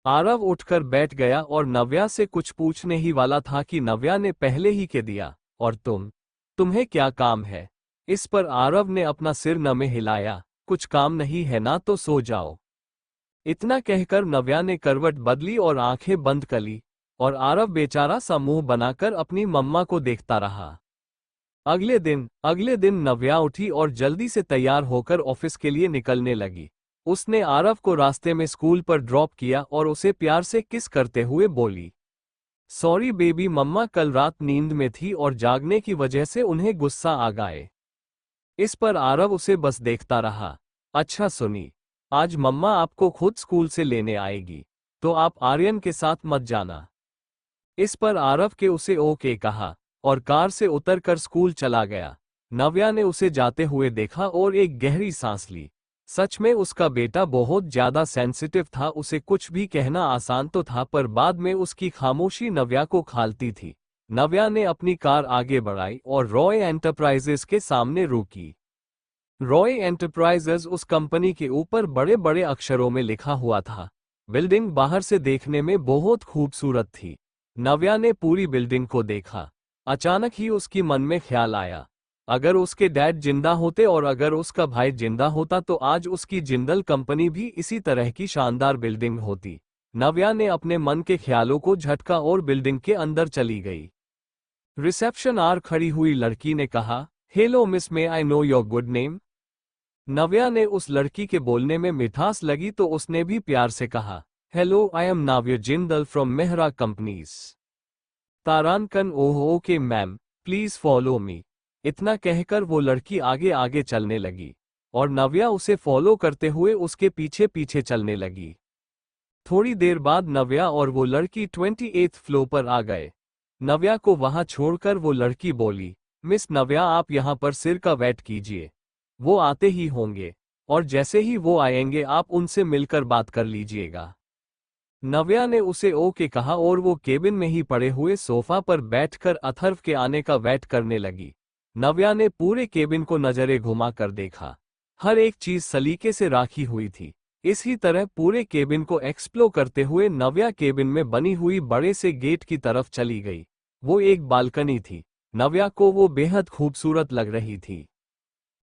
आरव उठकर बैठ गया और नव्या से कुछ पूछने ही वाला था कि नव्या ने पहले ही कह दिया, और तुम्हें क्या काम है? इस पर आरव ने अपना सिर न में हिलाया, कुछ काम नहीं है ना तो सो जाओ। इतना कहकर नव्या ने करवट बदली और आंखें बंद कर ली, और आरव बेचारा सा मुंह बनाकर अपनी मम्मा को देखता रहा। अगले दिन नव्या उठी और जल्दी से तैयार होकर ऑफिस के लिए निकलने लगी। उसने आरव को रास्ते में स्कूल पर ड्रॉप किया और उसे प्यार से किस करते हुए बोली, सॉरी बेबी, मम्मा कल रात नींद में थी और जागने की वजह से उन्हें गुस्सा आ गए। इस पर आरव उसे बस देखता रहा। अच्छा सुनी, आज मम्मा आपको खुद स्कूल से लेने आएगी, तो आप आर्यन के साथ मत जाना। इस पर आरव के उसे ओके कहा और कार से उतरकर स्कूल चला गया। नव्या ने उसे जाते हुए देखा और एक गहरी सांस ली। सच में उसका बेटा बहुत ज्यादा सेंसिटिव था। उसे कुछ भी कहना आसान तो था, पर बाद में उसकी खामोशी नव्या को खालती थी। नव्या ने अपनी कार आगे बढ़ाई और रॉय एंटरप्राइजेस के सामने रुकी। रॉय एंटरप्राइजेस उस कंपनी के ऊपर बड़े बड़े अक्षरों में लिखा हुआ था। बिल्डिंग बाहर से देखने में बहुत खूबसूरत थी। नव्या ने पूरी बिल्डिंग को देखा। अचानक ही उसकी मन में ख्याल आया, अगर उसके डैड जिंदा होते और अगर उसका भाई जिंदा होता तो आज उसकी जिंदल कंपनी भी इसी तरह की शानदार बिल्डिंग होती। नव्या ने अपने मन के ख्यालों को झटका और बिल्डिंग के अंदर चली गई। रिसेप्शन आर खड़ी हुई लड़की ने कहा, hello miss, may I know your good name. Navya ने उस लड़की के बोलने में मिठास लगी तो उसने भी प्यार से कहा, hello, I am Navya Jindal from Mehra companies. तारानकन, oh okay ma'am, please follow me. इतना कहकर वो लड़की आगे आगे चलने लगी और नव्या उसे फॉलो करते हुए उसके पीछे पीछे चलने लगी। थोड़ी देर बाद नव्या और वो लड़की 28th फ्लोर पर आ गए। नव्या को वहां छोड़कर वो लड़की बोली, मिस नव्या, आप यहां पर सिर का वेट कीजिए, वो आते ही होंगे और जैसे ही वो आएंगे आप उनसे मिलकर बात कर लीजिएगा। नव्या ने उसे ओके कहा और वो केबिन में ही पड़े हुए सोफा पर बैठकर अथर्व के आने का वेट करने लगी। नव्या ने पूरे केबिन को नजरें घुमा कर देखा। हर एक चीज सलीके से राखी हुई थी। इसी तरह पूरे केबिन को एक्सप्लोर करते हुए नव्या केबिन में बनी हुई बड़े से गेट की तरफ चली गई। वो एक बालकनी थी। नव्या को वो बेहद खूबसूरत लग रही थी।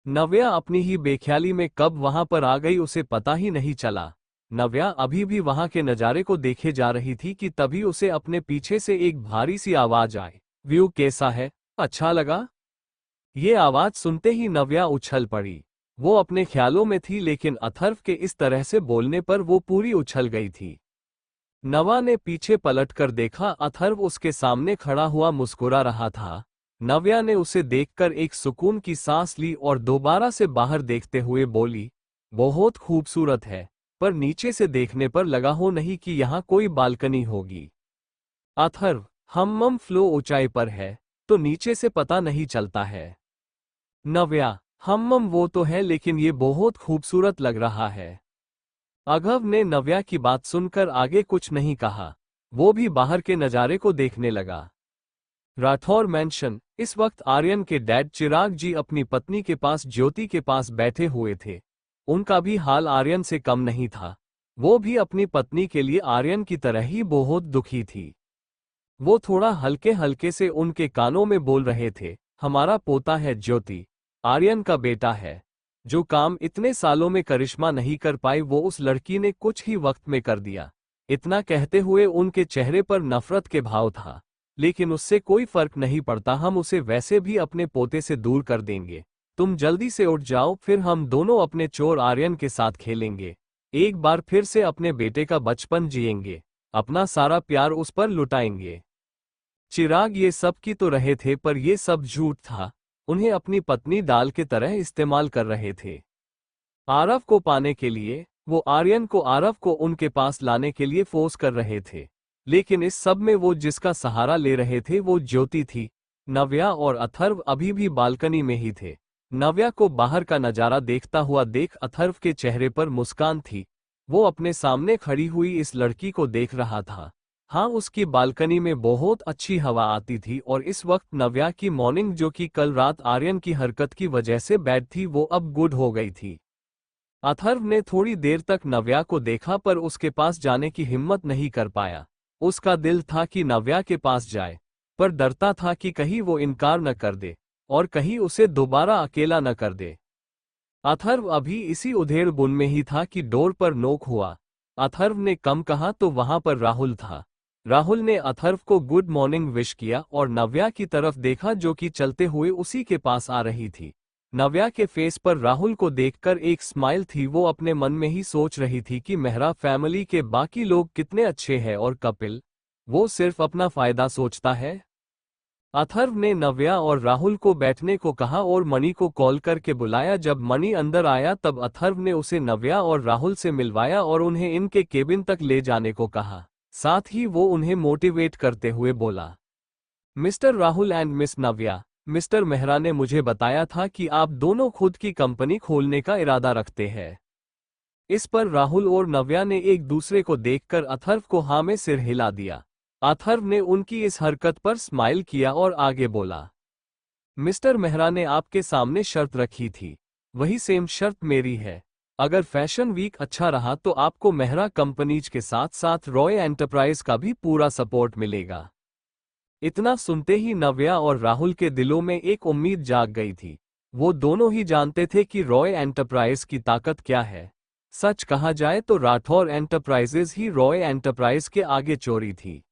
नव्या अपनी ही बेख्याली में कब वहां पर आ गई उसे पता ही नहीं चला। नव्या अभी भी वहां के नजारे को देखे जा रही थी कि तभी उसे अपने पीछे से एक भारी सी आवाज आई, व्यू कैसा है, अच्छा लगा? ये आवाज सुनते ही नव्या उछल पड़ी। वो अपने ख्यालों में थी लेकिन अथर्व के इस तरह से बोलने पर वो पूरी उछल गई थी। नवा ने पीछे पलटकर देखा, अथर्व उसके सामने खड़ा हुआ मुस्कुरा रहा था। नव्या ने उसे देखकर एक सुकून की सांस ली और दोबारा से बाहर देखते हुए बोली, बहुत खूबसूरत है, पर नीचे से देखने पर लगा हो नहीं कि यहाँ कोई बालकनी होगी। अथर्व, हम्मम फ्लो ऊंचाई पर है, तो नीचे से पता नहीं चलता है। नव्या, हम्मम वो तो है लेकिन ये बहुत खूबसूरत लग रहा है। अघव ने नव्या की बात सुनकर आगे कुछ नहीं कहा। वो भी बाहर के नज़ारे को देखने लगा। राठौर मैंशन। इस वक्त आर्यन के डैड चिराग जी अपनी पत्नी के पास ज्योति के पास बैठे हुए थे। उनका भी हाल आर्यन से कम नहीं था। वो भी अपनी पत्नी के लिए आर्यन की तरह ही बहुत दुखी थी। वो थोड़ा हल्के हल्के से उनके कानों में बोल रहे थे, हमारा पोता है ज्योति, आर्यन का बेटा है। जो काम इतने सालों में करिश्मा नहीं कर पाई वो उस लड़की ने कुछ ही वक्त में कर दिया। इतना कहते हुए उनके चेहरे पर नफरत के भाव था। लेकिन उससे कोई फर्क नहीं पड़ता, हम उसे वैसे भी अपने पोते से दूर कर देंगे। तुम जल्दी से उठ जाओ, फिर हम दोनों अपने चोर आर्यन के साथ खेलेंगे। एक बार फिर से अपने बेटे का बचपन जिएंगे, अपना सारा प्यार उस पर लुटाएंगे। चिराग ये सब की तो रहे थे पर ये सब झूठ था। उन्हें अपनी पत्नी दाल के तरह इस्तेमाल कर रहे थे। आरव को पाने के लिए वो आर्यन को आरव को उनके पास लाने के लिए फोर्स कर रहे थे। लेकिन इस सब में वो जिसका सहारा ले रहे थे वो ज्योति थी। नव्या और अथर्व अभी भी बालकनी में ही थे। नव्या को बाहर का नजारा देखता हुआ देख अथर्व के चेहरे पर मुस्कान थी। वो अपने सामने खड़ी हुई इस लड़की को देख रहा था। हाँ, उसकी बालकनी में बहुत अच्छी हवा आती थी और इस वक्त नव्या की मॉर्निंग जो कि कल रात आर्यन की हरकत की वजह से बैड थी वो अब गुड हो गई थी। अथर्व ने थोड़ी देर तक नव्या को देखा पर उसके पास जाने की हिम्मत नहीं कर पाया। उसका दिल था कि नव्या के पास जाए, पर डरता था कि कहीं वो इनकार न कर दे और कहीं उसे दोबारा अकेला न कर दे। अथर्व अभी इसी उधेड़ बुन में ही था कि डोर पर नोक हुआ। अथर्व ने कम कहा तो वहां पर राहुल था। राहुल ने अथर्व को गुड मॉर्निंग विश किया और नव्या की तरफ देखा जो कि चलते हुए उसी के पास आ रही थी। नव्या के फेस पर राहुल को देखकर एक स्माइल थी। वो अपने मन में ही सोच रही थी कि मेहरा फैमिली के बाकी लोग कितने अच्छे हैं और कपिल, वो सिर्फ अपना फायदा सोचता है। अथर्व ने नव्या और राहुल को बैठने को कहा और मणि को कॉल करके बुलाया। जब मणि अंदर आया तब अथर्व ने उसे नव्या और राहुल से मिलवाया और उन्हें इनके केबिन तक ले जाने को कहा। साथ ही वो उन्हें मोटिवेट करते हुए बोला, mister Rahul and miss Navya, mister Mehra ने मुझे बताया था कि आप दोनों खुद की कंपनी खोलने का इरादा रखते हैं। इस पर राहुल और नव्या ने एक दूसरे को देखकर अथर्व को हाँ में सिर हिला दिया। अथर्व ने उनकी इस हरकत पर स्माइल किया और आगे बोला, मिस्टर मेहरा ने आपके सामने शर्त रखी थी, वही सेम शर्त मेरी है। अगर फैशन वीक अच्छा रहा तो आपको मेहरा कंपनीज के साथ साथ रॉय एंटरप्राइज का भी पूरा सपोर्ट मिलेगा। इतना सुनते ही नव्या और राहुल के दिलों में एक उम्मीद जाग गई थी। वो दोनों ही जानते थे कि रॉय एंटरप्राइज की ताकत क्या है। सच कहा जाए तो राठौर एंटरप्राइजेज ही रॉय एंटरप्राइज के आगे चोरी थी।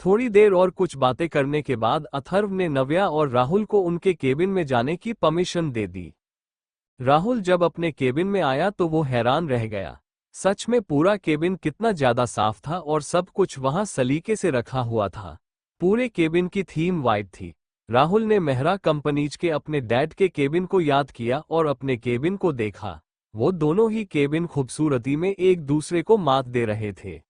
थोड़ी देर और कुछ बातें करने के बाद अथर्व ने नव्या और राहुल को उनके केबिन में जाने की परमिशन दे दी। राहुल जब अपने केबिन में आया तो वो हैरान रह गया। सच में पूरा केबिन कितना ज्यादा साफ था और सब कुछ वहां सलीके से रखा हुआ था। पूरे केबिन की थीम वाइट थी। राहुल ने मेहरा कंपनीज के अपने डैड के केबिन को याद किया और अपने केबिन को देखा। वो दोनों ही केबिन खूबसूरती में एक दूसरे को मात दे रहे थे।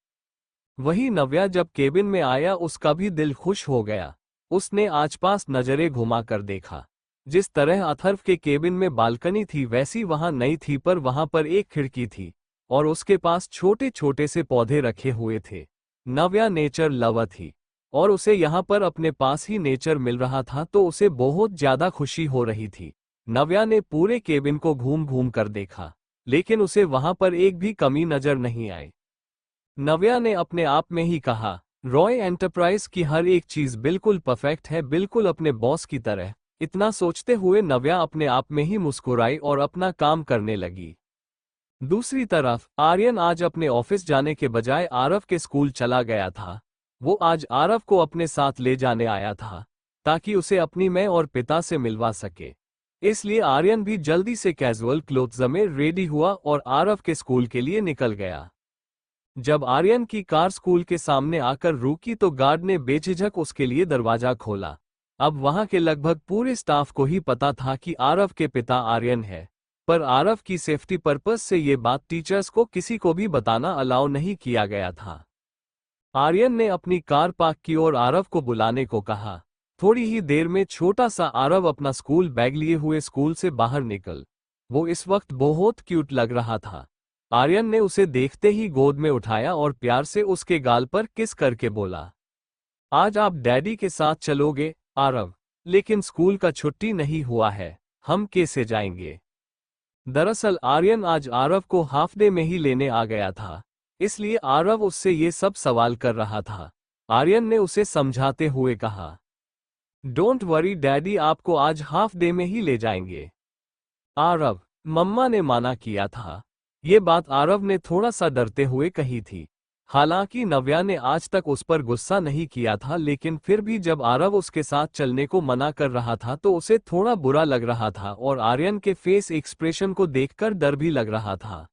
वही नव्या जब केबिन में आया उसका भी दिल खुश हो गया। उसने आसपास नजरें घुमाकर देखा। जिस तरह अथर्व के केबिन में बालकनी थी वैसी वहां नहीं थी, पर वहां पर एक खिड़की थी और उसके पास छोटे छोटे से पौधे रखे हुए थे। नव्या नेचर लवर थी और उसे यहाँ पर अपने पास ही नेचर मिल रहा था तो उसे बहुत ज्यादा खुशी हो रही थी। नव्या ने पूरे केबिन को घूम घूम कर देखा, लेकिन उसे वहां पर एक भी कमी नजर नहीं आई। नव्या ने अपने आप में ही कहा, रॉय एंटरप्राइज की हर एक चीज बिल्कुल परफेक्ट है, बिल्कुल अपने बॉस की तरह। इतना सोचते हुए नव्या अपने आप में ही मुस्कुराई और अपना काम करने लगी। दूसरी तरफ आर्यन आज अपने ऑफिस जाने के बजाय आरव के स्कूल चला गया था। वो आज आरव को अपने साथ ले जाने आया था ताकि उसे अपनी मां और पिता से मिलवा सके। इसलिए आर्यन भी जल्दी से कैजुअल क्लोथ्स में रेडी हुआ और आरव के स्कूल के लिए निकल गया। जब आर्यन की कार स्कूल के सामने आकर रुकी तो गार्ड ने बेझिझक उसके लिए दरवाजा खोला। अब वहां के लगभग पूरे स्टाफ को ही पता था कि आरव के पिता आर्यन है, पर आरव की सेफ्टी पर्पस से ये बात टीचर्स को किसी को भी बताना अलाउ नहीं किया गया था। आर्यन ने अपनी कार पार्क की और आरव को बुलाने को कहा। थोड़ी ही देर में छोटा सा आरव अपना स्कूल बैग लिए हुए स्कूल से बाहर निकल। वो इस वक्त बहुत क्यूट लग रहा था। आर्यन ने उसे देखते ही गोद में उठाया और प्यार से उसके गाल पर किस करके बोला, आज आप डैडी के साथ चलोगे आरव? लेकिन स्कूल का छुट्टी नहीं हुआ है, हम कैसे जाएंगे? दरअसल आर्यन आज आरव को हाफ डे में ही लेने आ गया था, इसलिए आरव उससे ये सब सवाल कर रहा था। आर्यन ने उसे समझाते हुए कहा, डोंट वरी डैडी, आपको आज हाफ डे में ही ले जाएंगे। आरव, मम्मा ने माना किया था। ये बात आरव ने थोड़ा सा डरते हुए कही थी। हालांकि नव्या ने आज तक उस पर गुस्सा नहीं किया था, लेकिन फिर भी जब आरव उसके साथ चलने को मना कर रहा था तो उसे थोड़ा बुरा लग रहा था और आर्यन के फेस एक्सप्रेशन को देखकर डर भी लग रहा था।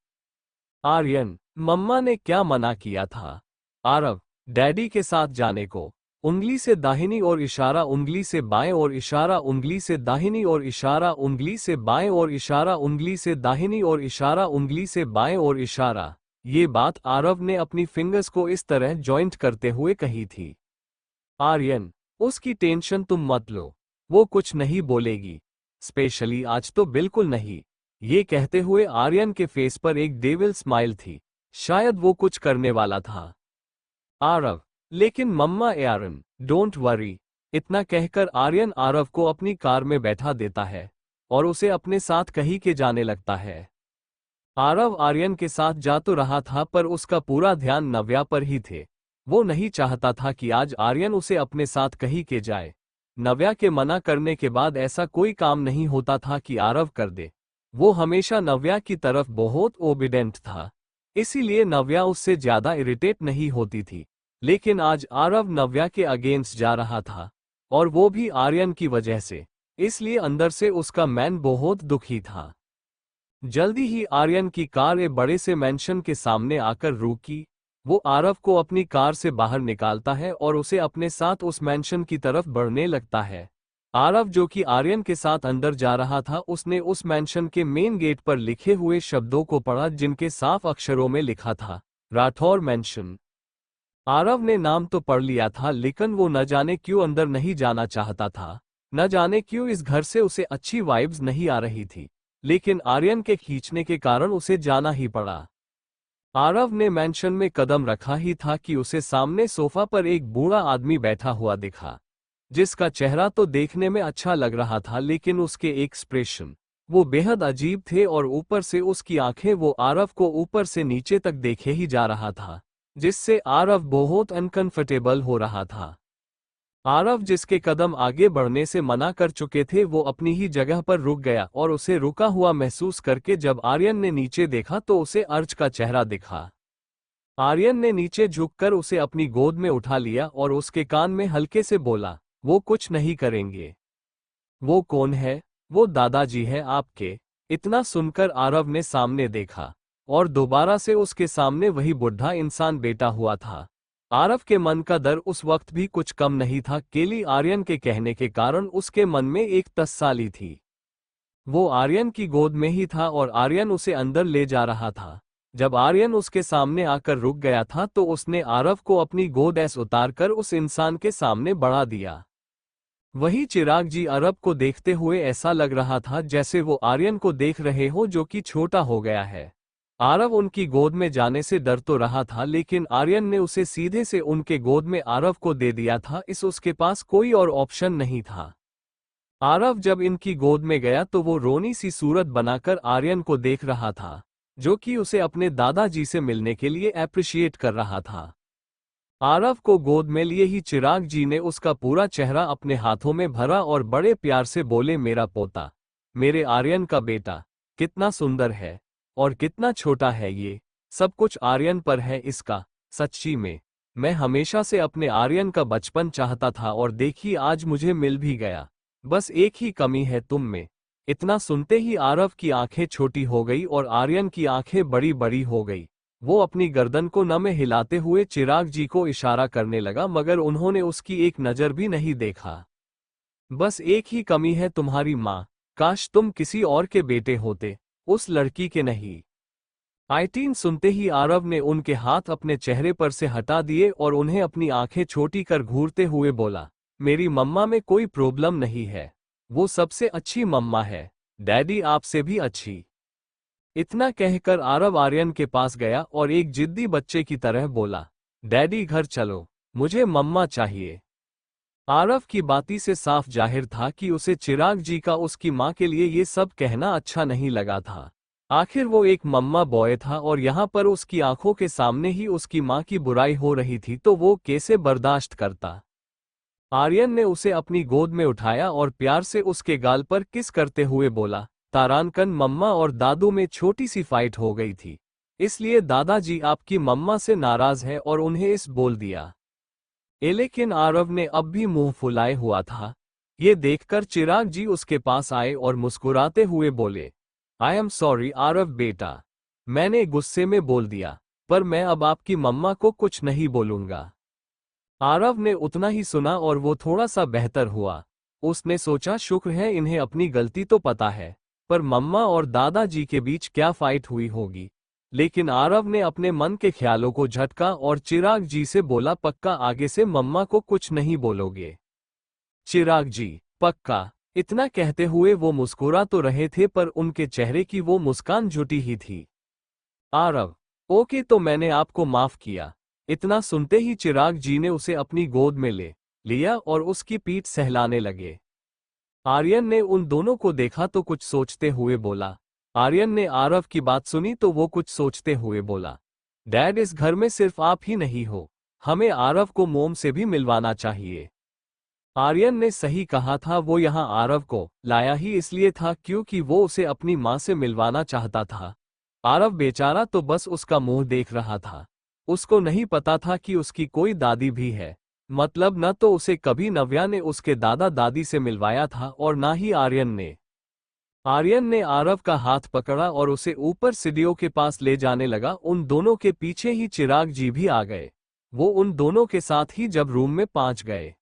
आर्यन, मम्मा ने क्या मना किया था? आरव, डैडी के साथ जाने को। उंगली से दाहिनी और इशारा उंगली से बाएं और इशारा उंगली से दाहिनी और इशारा उंगली से बाएं और इशारा उंगली से दाहिनी और इशारा उंगली से बाएं और इशारा। ये बात आरव ने अपनी फिंगर्स को इस तरह जॉइंट करते हुए कही थी। आर्यन, उसकी टेंशन तुम मत लो, वो कुछ नहीं बोलेगी, स्पेशली आज तो बिल्कुल नहीं। ये कहते हुए आर्यन के फेस पर एक डेविल स्माइल थी, शायद वो कुछ करने वाला था। आरव, लेकिन मम्मा आर्यन, डोंट वरी। इतना कहकर आर्यन आरव को अपनी कार में बैठा देता है और उसे अपने साथ कहीं के जाने लगता है। आरव आर्यन के साथ जा तो रहा था, पर उसका पूरा ध्यान नव्या पर ही थे। वो नहीं चाहता था कि आज आर्यन उसे अपने साथ कहीं के जाए। नव्या के मना करने के बाद ऐसा कोई काम नहीं होता था कि आरव कर दे। वो हमेशा नव्या की तरफ बहुत ओबीडेंट था, इसीलिए नव्या उससे ज्यादा इरिटेट नहीं होती थी। लेकिन आज आरव नव्या के अगेंस्ट जा रहा था, और वो भी आर्यन की वजह से, इसलिए अंदर से उसका मैन बहुत दुखी था। जल्दी ही आर्यन की कार एक बड़े से मैंशन के सामने आकर रुकी। वो आरव को अपनी कार से बाहर निकालता है और उसे अपने साथ उस मैंशन की तरफ बढ़ने लगता है। आरव, जो कि आर्यन के साथ अंदर जा रहा था, उसने उस मैंशन के मेन गेट पर लिखे हुए शब्दों को पढ़ा, जिनके साफ अक्षरों में लिखा था, राठौर मैंशन। आरव ने नाम तो पढ़ लिया था, लेकिन वो न जाने क्यों अंदर नहीं जाना चाहता था। न जाने क्यों इस घर से उसे अच्छी वाइब्स नहीं आ रही थी, लेकिन आर्यन के खींचने के कारण उसे जाना ही पड़ा। आरव ने मैंशन में कदम रखा ही था कि उसे सामने सोफा पर एक बूढ़ा आदमी बैठा हुआ दिखा, जिसका चेहरा तो देखने में अच्छा लग रहा था, लेकिन उसके एक्सप्रेशन वो बेहद अजीब थे और ऊपर से उसकी आंखें वो आरव को ऊपर से नीचे तक देखे ही जा रहा था, जिससे आरव बहुत अनकंफर्टेबल हो रहा था। आरव, जिसके कदम आगे बढ़ने से मना कर चुके थे, वो अपनी ही जगह पर रुक गया और उसे रुका हुआ महसूस करके जब आर्यन ने नीचे देखा तो उसे अर्च का चेहरा दिखा। आर्यन ने नीचे झुककर उसे अपनी गोद में उठा लिया और उसके कान में हल्के से बोला, वो कुछ नहीं करेंगे। वो कौन है? वो दादाजी है आपके। इतना सुनकर आरव ने सामने देखा और दोबारा से उसके सामने वही बुढ़ा इंसान बैठा हुआ था। आरव के मन का डर उस वक्त भी कुछ कम नहीं था। केली आर्यन के कहने के कारण उसके मन में एक तसल्ली थी। वो आर्यन की गोद में ही था और आर्यन उसे अंदर ले जा रहा था। जब आर्यन उसके सामने आकर रुक गया था तो उसने आरव को अपनी गोद ऐसे उतारकर उस इंसान के सामने बढ़ा दिया। वही चिराग जी अरब को देखते हुए ऐसा लग रहा था जैसे वो आर्यन को देख रहे हो जो कि छोटा हो गया है। आरव उनकी गोद में जाने से डर तो रहा था, लेकिन आर्यन ने उसे सीधे से उनके गोद में आरव को दे दिया था। उसके पास कोई और ऑप्शन नहीं था। आरव जब इनकी गोद में गया तो वो रोनी सी सूरत बनाकर आर्यन को देख रहा था, जो कि उसे अपने दादाजी से मिलने के लिए अप्रिशिएट कर रहा था। आरव को गोद में लिए ही चिराग जी ने उसका पूरा चेहरा अपने हाथों में भरा और बड़े प्यार से बोले, मेरा पोता, मेरे आर्यन का बेटा, कितना सुंदर है और कितना छोटा है। ये सब कुछ आर्यन पर है इसका। सच्ची में मैं हमेशा से अपने आर्यन का बचपन चाहता था और देखिए आज मुझे मिल भी गया। बस एक ही कमी है तुम में। इतना सुनते ही आरव की आंखें छोटी हो गई और आर्यन की आंखें बड़ी बड़ी हो गई। वो अपनी गर्दन को नम हिलाते हुए चिराग जी को इशारा करने लगा, मगर उन्होंने उसकी एक नज़र भी नहीं देखा। बस एक ही कमी है तुम्हारी माँ, काश तुम किसी और के बेटे होते, उस लड़की के नहीं। आइटीन सुनते ही आरव ने उनके हाथ अपने चेहरे पर से हटा दिए और उन्हें अपनी आंखें छोटी कर घूरते हुए बोला, मेरी मम्मा में कोई प्रॉब्लम नहीं है। वो सबसे अच्छी मम्मा है, डैडी आपसे भी अच्छी। इतना कहकर आरव आर्यन के पास गया और एक जिद्दी बच्चे की तरह बोला, डैडी घर चलो, मुझे मम्मा चाहिए। आरव की बाती से साफ जाहिर था कि उसे चिराग जी का उसकी माँ के लिए ये सब कहना अच्छा नहीं लगा था। आखिर वो एक मम्मा बॉय था और यहाँ पर उसकी आंखों के सामने ही उसकी माँ की बुराई हो रही थी, तो वो कैसे बर्दाश्त करता। आर्यन ने उसे अपनी गोद में उठाया और प्यार से उसके गाल पर किस करते हुए बोला, तारानकन, मम्मा और दादू में छोटी सी फाइट हो गई थी, इसलिए दादाजी आपकी मम्मा से नाराज है और उन्हें इस बोल दिया। लेकिन आरव ने अब भी मुंह फुलाए हुआ था। ये देखकर चिराग जी उसके पास आए और मुस्कुराते हुए बोले, आई एम सॉरी आरव बेटा, मैंने गुस्से में बोल दिया, पर मैं अब आपकी मम्मा को कुछ नहीं बोलूंगा। आरव ने उतना ही सुना और वो थोड़ा सा बेहतर हुआ। उसने सोचा, शुक्र है इन्हें अपनी गलती तो पता है, पर मम्मा और दादाजी के बीच क्या फाइट हुई होगी। लेकिन आरव ने अपने मन के ख्यालों को झटका और चिराग जी से बोला, पक्का आगे से मम्मा को कुछ नहीं बोलोगे? चिराग जी, पक्का। इतना कहते हुए वो मुस्कुरा तो रहे थे पर उनके चेहरे की वो मुस्कान झूठी ही थी। आरव, ओके, तो मैंने आपको माफ किया। इतना सुनते ही चिराग जी ने उसे अपनी गोद में ले लिया और उसकी पीठ सहलाने लगे। आर्यन ने उन दोनों को देखा तो कुछ सोचते हुए बोला। आर्यन ने आरव की बात सुनी तो वो कुछ सोचते हुए बोला, डैड, इस घर में सिर्फ आप ही नहीं हो, हमें आरव को मोम से भी मिलवाना चाहिए। आर्यन ने सही कहा था, वो यहाँ आरव को लाया ही इसलिए था क्योंकि वो उसे अपनी माँ से मिलवाना चाहता था। आरव बेचारा तो बस उसका मुंह देख रहा था। उसको नहीं पता था कि उसकी कोई दादी भी है। मतलब न तो उसे कभी नव्या ने उसके दादा दादी से मिलवाया था और ना ही आर्यन ने। आर्यन ने आरव का हाथ पकड़ा और उसे ऊपर सीढ़ियों के पास ले जाने लगा। उन दोनों के पीछे ही चिराग जी भी आ गए। वो उन दोनों के साथ ही जब रूम में पहुंच गए।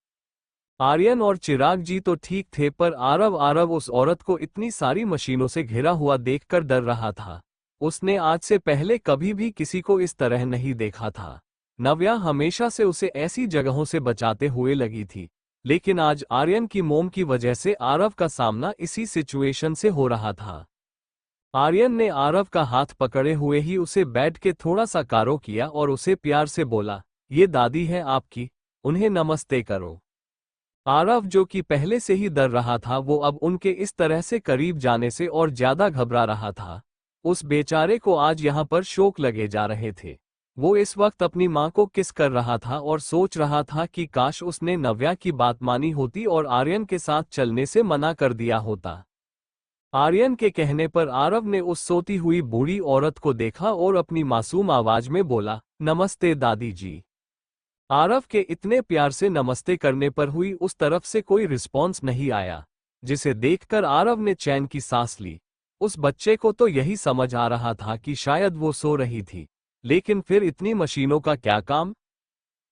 आर्यन और चिराग जी तो ठीक थे, पर आरव उस औरत को इतनी सारी मशीनों से घिरा हुआ देखकर डर रहा था। उसने आज से पहले कभी भी किसी को इस तरह नहीं देखा था। नव्या हमेशा से उसे ऐसी जगहों से बचाते हुए लगी थी, लेकिन आज आर्यन की मोम की वजह से आरव का सामना इसी सिचुएशन से हो रहा था। आर्यन ने आरव का हाथ पकड़े हुए ही उसे बैठ के थोड़ा सा कारो किया और उसे प्यार से बोला, ये दादी है आपकी, उन्हें नमस्ते करो। आरव, जो कि पहले से ही डर रहा था, वो अब उनके इस तरह से करीब जाने से और ज्यादा घबरा रहा था। उस बेचारे को आज यहाँ पर शोक लगे जा रहे थे। वो इस वक्त अपनी माँ को किस कर रहा था और सोच रहा था कि काश उसने नव्या की बात मानी होती और आर्यन के साथ चलने से मना कर दिया होता। आर्यन के कहने पर आरव ने उस सोती हुई बूढ़ी औरत को देखा और अपनी मासूम आवाज में बोला, नमस्ते दादी जी। आरव के इतने प्यार से नमस्ते करने पर हुई उस तरफ से कोई रिस्पॉन्स नहीं आया, जिसे देखकर आरव ने चैन की सांस ली। उस बच्चे को तो यही समझ आ रहा था कि शायद वो सो रही थी, लेकिन फिर इतनी मशीनों का क्या काम।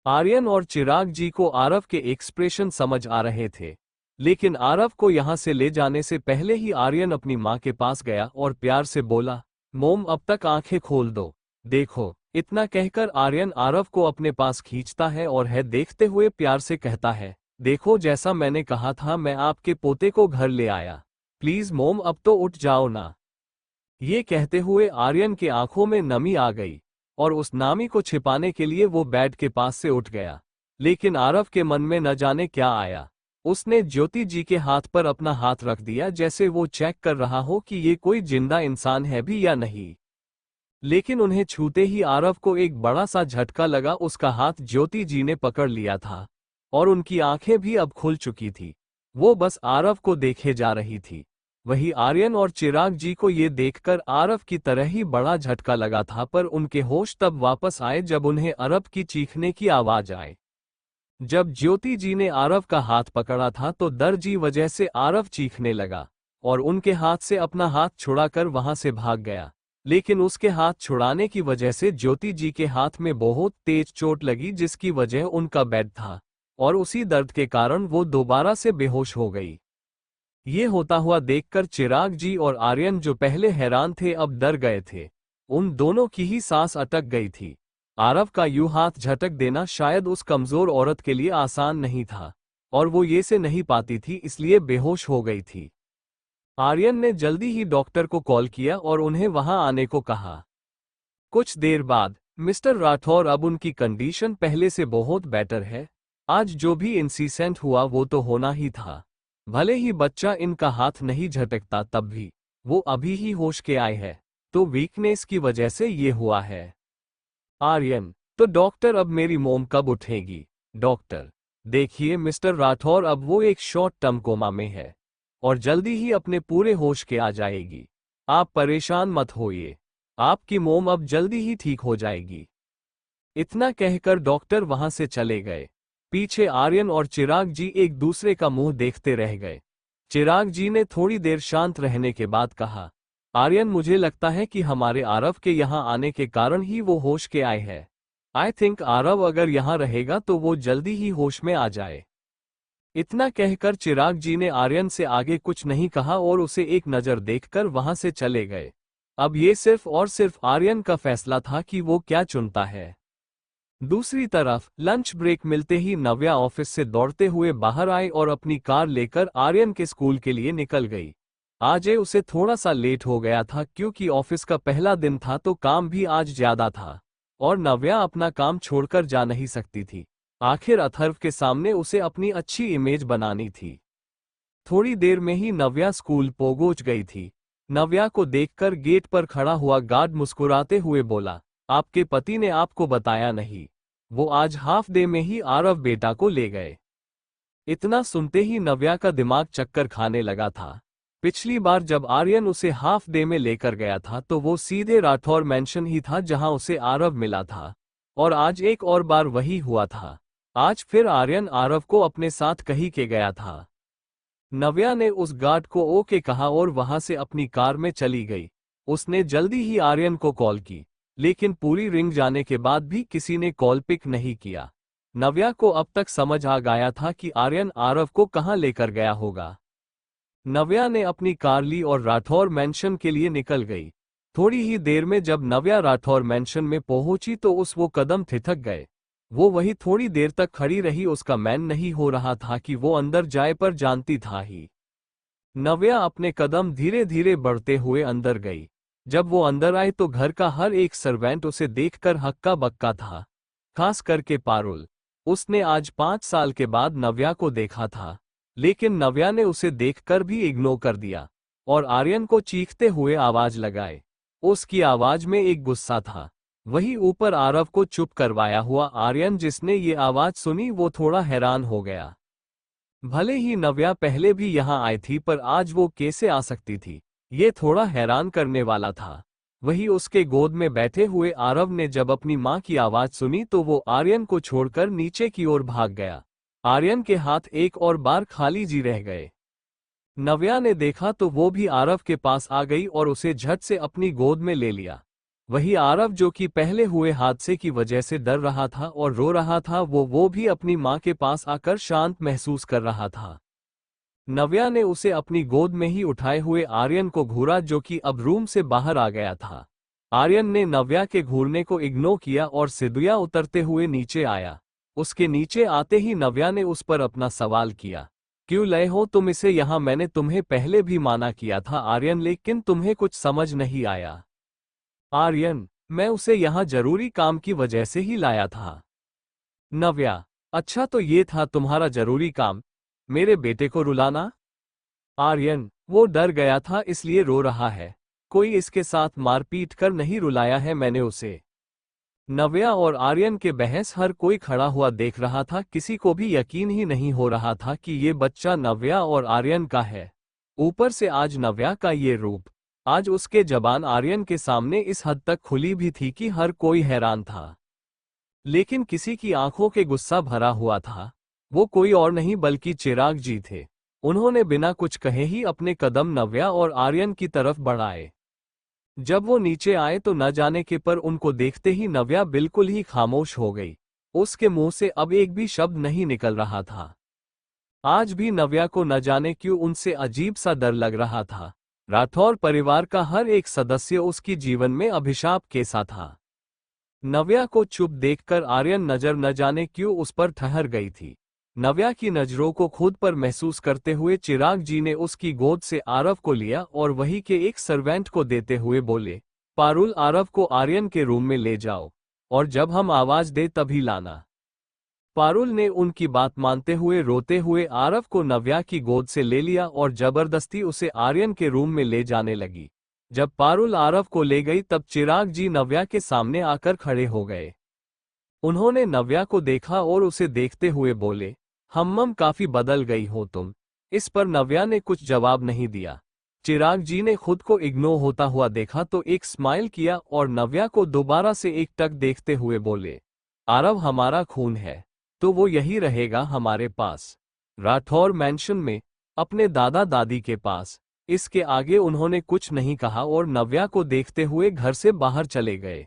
आर्यन और चिराग जी को आरव के एक्सप्रेशन समझ आ रहे थे, लेकिन आरव को यहां से ले जाने से पहले ही आर्यन अपनी मां के पास गया और प्यार से बोला, मोम अब तक आंखें खोल दो, देखो। इतना कहकर आर्यन आरव को अपने पास खींचता है और है देखते हुए प्यार से कहता है, देखो जैसा मैंने कहा था मैं आपके पोते को घर ले आया, प्लीज मोम अब तो उठ जाओ ना। ये कहते हुए आर्यन की आंखों में नमी आ गई और उस नामी को छिपाने के लिए वो बेड के पास से उठ गया। लेकिन आरव के मन में न जाने क्या आया, उसने ज्योति जी के हाथ पर अपना हाथ रख दिया जैसे वो चेक कर रहा हो कि ये कोई जिंदा इंसान है भी या नहीं। लेकिन उन्हें छूते ही आरव को एक बड़ा सा झटका लगा, उसका हाथ ज्योति जी ने पकड़ लिया था और उनकी आंखें भी अब खुल चुकी थी। वो बस आरव को देखे जा रही थी। वही आर्यन और चिराग जी को ये देखकर आरव की तरह ही बड़ा झटका लगा था, पर उनके होश तब वापस आए जब उन्हें आरव की चीखने की आवाज आए। जब ज्योति जी ने आरव का हाथ पकड़ा था तो दर्द की वजह से आरव चीखने लगा और उनके हाथ से अपना हाथ छुड़ाकर वहां से भाग गया। लेकिन उसके हाथ छुड़ाने की वजह से ज्योति जी के हाथ में बहुत तेज चोट लगी, जिसकी वजह उनका बेड था और उसी दर्द के कारण वो दोबारा से बेहोश हो गई। ये होता हुआ देखकर चिराग जी और आर्यन, जो पहले हैरान थे, अब डर गए थे। उन दोनों की ही सांस अटक गई थी। आरव का यूं हाथ झटक देना शायद उस कमजोर औरत के लिए आसान नहीं था और वो ये से नहीं पाती थी, इसलिए बेहोश हो गई थी। आर्यन ने जल्दी ही डॉक्टर को कॉल किया और उन्हें वहां आने को कहा। कुछ देर बाद मिस्टर राठौर, अब उनकी कंडीशन पहले से बहुत बेटर है। आज जो भी इंसिडेंट हुआ वो तो होना ही था। भले ही बच्चा इनका हाथ नहीं झटकता, तब भी वो अभी ही होश के आए हैं, तो वीकनेस की वजह से ये हुआ है। आर्यन, तो डॉक्टर अब मेरी मोम कब उठेगी? डॉक्टर, देखिए मिस्टर राठौर, अब वो एक शॉर्ट टर्म कोमा में है और जल्दी ही अपने पूरे होश के आ जाएगी। आप परेशान मत होइए, आपकी मोम अब जल्दी ही ठीक हो जाएगी। इतना कहकर डॉक्टर वहां से चले गए। पीछे आर्यन और चिराग जी एक दूसरे का मुंह देखते रह गए। चिराग जी ने थोड़ी देर शांत रहने के बाद कहा, आर्यन, मुझे लगता है कि हमारे आरव के यहाँ आने के कारण ही वो होश के आए हैं। आई थिंक आरव अगर यहाँ रहेगा तो वो जल्दी ही होश में आ जाए। इतना कहकर चिराग जी ने आर्यन से आगे कुछ नहीं कहा और उसे एक नज़र देखकर वहां से चले गए। अब ये सिर्फ और सिर्फ आर्यन का फैसला था कि वो क्या चुनता है। दूसरी तरफ लंच ब्रेक मिलते ही नव्या ऑफिस से दौड़ते हुए बाहर आई और अपनी कार लेकर आर्यन के स्कूल के लिए निकल गई। आज उसे थोड़ा सा लेट हो गया था क्योंकि ऑफिस का पहला दिन था, तो काम भी आज ज्यादा था और नव्या अपना काम छोड़कर जा नहीं सकती थी। आखिर अथर्व के सामने उसे अपनी अच्छी इमेज बनानी थी। थोड़ी देर में ही नव्या स्कूल पहुंच गई थी। नव्या को देखकर गेट पर खड़ा हुआ गार्ड मुस्कुराते हुए बोला, आपके पति ने आपको बताया नहीं? वो आज हाफ डे में ही आरव बेटा को ले गए। इतना सुनते ही नव्या का दिमाग चक्कर खाने लगा था। पिछली बार जब आर्यन उसे हाफ डे में लेकर गया था तो वो सीधे राठौर मैंशन ही था जहां उसे आरव मिला था, और आज एक और बार वही हुआ था। आज फिर आर्यन आरव को अपने साथ कहीं के गया था। नव्या ने उस गार्ड को ओके कहा और वहां से अपनी कार में चली गई। उसने जल्दी ही आर्यन को कॉल की, लेकिन पूरी रिंग जाने के बाद भी किसी ने कॉल पिक नहीं किया। नव्या को अब तक समझ आ गया था कि आर्यन आरव को कहां लेकर गया होगा। नव्या ने अपनी कार ली और राठौर मैंशन के लिए निकल गई। थोड़ी ही देर में जब नव्या राठौर मैंशन में पहुंची तो वो कदम थिठक गए। वो वही थोड़ी देर तक खड़ी रही, उसका मैन नहीं हो रहा था कि वो अंदर जाए, पर जानती था ही। नव्या अपने कदम धीरे धीरे बढ़ते हुए अंदर गई। जब वो अंदर आई तो घर का हर एक सर्वेंट उसे देखकर हक्का बक्का था, खास करके पारुल। उसने आज 5 साल के बाद नव्या को देखा था, लेकिन नव्या ने उसे देखकर भी इग्नोर कर दिया और आर्यन को चीखते हुए आवाज लगाए। उसकी आवाज में एक गुस्सा था, वही ऊपर आरव को चुप करवाया हुआ आर्यन जिसने ये आवाज सुनी वो थोड़ा हैरान हो गया। भले ही नव्या पहले भी यहाँ आई थी पर आज वो कैसे आ सकती थी, ये थोड़ा हैरान करने वाला था। वही उसके गोद में बैठे हुए आरव ने जब अपनी माँ की आवाज सुनी तो वो आर्यन को छोड़कर नीचे की ओर भाग गया। आर्यन के हाथ एक और बार खाली जी रह गए। नव्या ने देखा तो वो भी आरव के पास आ गई और उसे झट से अपनी गोद में ले लिया। वही आरव जो कि पहले हुए हादसे की वजह से डर रहा था और रो रहा था वो भी अपनी माँ के पास आकर शांत महसूस कर रहा था। नव्या ने उसे अपनी गोद में ही उठाए हुए आर्यन को घूरा जो कि अब रूम से बाहर आ गया था। आर्यन ने नव्या के घूरने को इग्नोर किया और सीढ़ियां उतरते हुए नीचे आया। उसके नीचे आते ही नव्या ने उस पर अपना सवाल किया, क्यों लाए हो तुम इसे यहाँ? मैंने तुम्हें पहले भी माना किया था आर्यन, लेकिन तुम्हें कुछ समझ नहीं आया। आर्यन, मैं उसे यहाँ जरूरी काम की वजह से ही लाया था। नव्या, अच्छा तो ये था तुम्हारा जरूरी काम, मेरे बेटे को रुलाना? आर्यन, वो डर गया था इसलिए रो रहा है, कोई इसके साथ मारपीट कर नहीं रुलाया है मैंने उसे। नव्या और आर्यन के बहस हर कोई खड़ा हुआ देख रहा था, किसी को भी यकीन ही नहीं हो रहा था कि ये बच्चा नव्या और आर्यन का है। ऊपर से आज नव्या का ये रूप, आज उसके जबान आर्यन के सामने इस हद तक खुली भी थी कि हर कोई हैरान था। लेकिन किसी की आंखों के गुस्सा भरा हुआ था। वो कोई और नहीं बल्कि चिराग जी थे। उन्होंने बिना कुछ कहे ही अपने कदम नव्या और आर्यन की तरफ बढ़ाए। जब वो नीचे आए तो न जाने के पर उनको देखते ही नव्या बिल्कुल ही खामोश हो गई। उसके मुंह से अब एक भी शब्द नहीं निकल रहा था। आज भी नव्या को न जाने क्यों उनसे अजीब सा डर लग रहा था। राठौर परिवार का हर एक सदस्य उसकी जीवन में अभिशाप के सा था। नव्या को चुप देखकर आर्यन नजर न जाने क्यों उस पर ठहर गई थी। नव्या की नजरों को खुद पर महसूस करते हुए चिराग जी ने उसकी गोद से आरव को लिया और वही के एक सर्वेंट को देते हुए बोले, पारुल, आरव को आर्यन के रूम में ले जाओ और जब हम आवाज दे तभी लाना। पारुल ने उनकी बात मानते हुए रोते हुए आरव को नव्या की गोद से ले लिया और जबरदस्ती उसे आर्यन के रूम में ले जाने लगी। जब पारुल आरव को ले गई तब चिराग जी नव्या के सामने आकर खड़े हो गए। उन्होंने नव्या को देखा और उसे देखते हुए बोले, हम्मम, काफी बदल गई हो तुम। इस पर नव्या ने कुछ जवाब नहीं दिया। चिराग जी ने खुद को इग्नोर होता हुआ देखा तो एक स्माइल किया और नव्या को दोबारा से एक टक देखते हुए बोले, आरव हमारा खून है तो वो यही रहेगा हमारे पास, राठौर मैंशन में, अपने दादा दादी के पास। इसके आगे उन्होंने कुछ नहीं कहा और नव्या को देखते हुए घर से बाहर चले गए।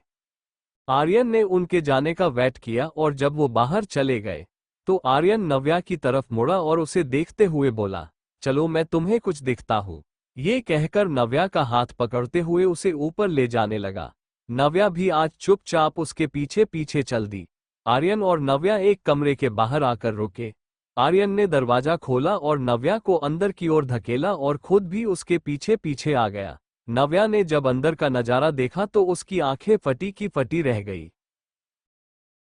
आर्यन ने उनके जाने का वेट किया और जब वो बाहर चले गए तो आर्यन नव्या की तरफ मुड़ा और उसे देखते हुए बोला, चलो मैं तुम्हें कुछ दिखता हूँ। ये कहकर नव्या का हाथ पकड़ते हुए उसे ऊपर ले जाने लगा। नव्या भी आज चुपचाप उसके पीछे पीछे चल दी। आर्यन और नव्या एक कमरे के बाहर आकर रुके। आर्यन ने दरवाजा खोला और नव्या को अंदर की ओर धकेला और खुद भी उसके पीछे पीछे आ गया। नव्या ने जब अंदर का नजारा देखा तो उसकी आंखें फटी की फटी रह गई।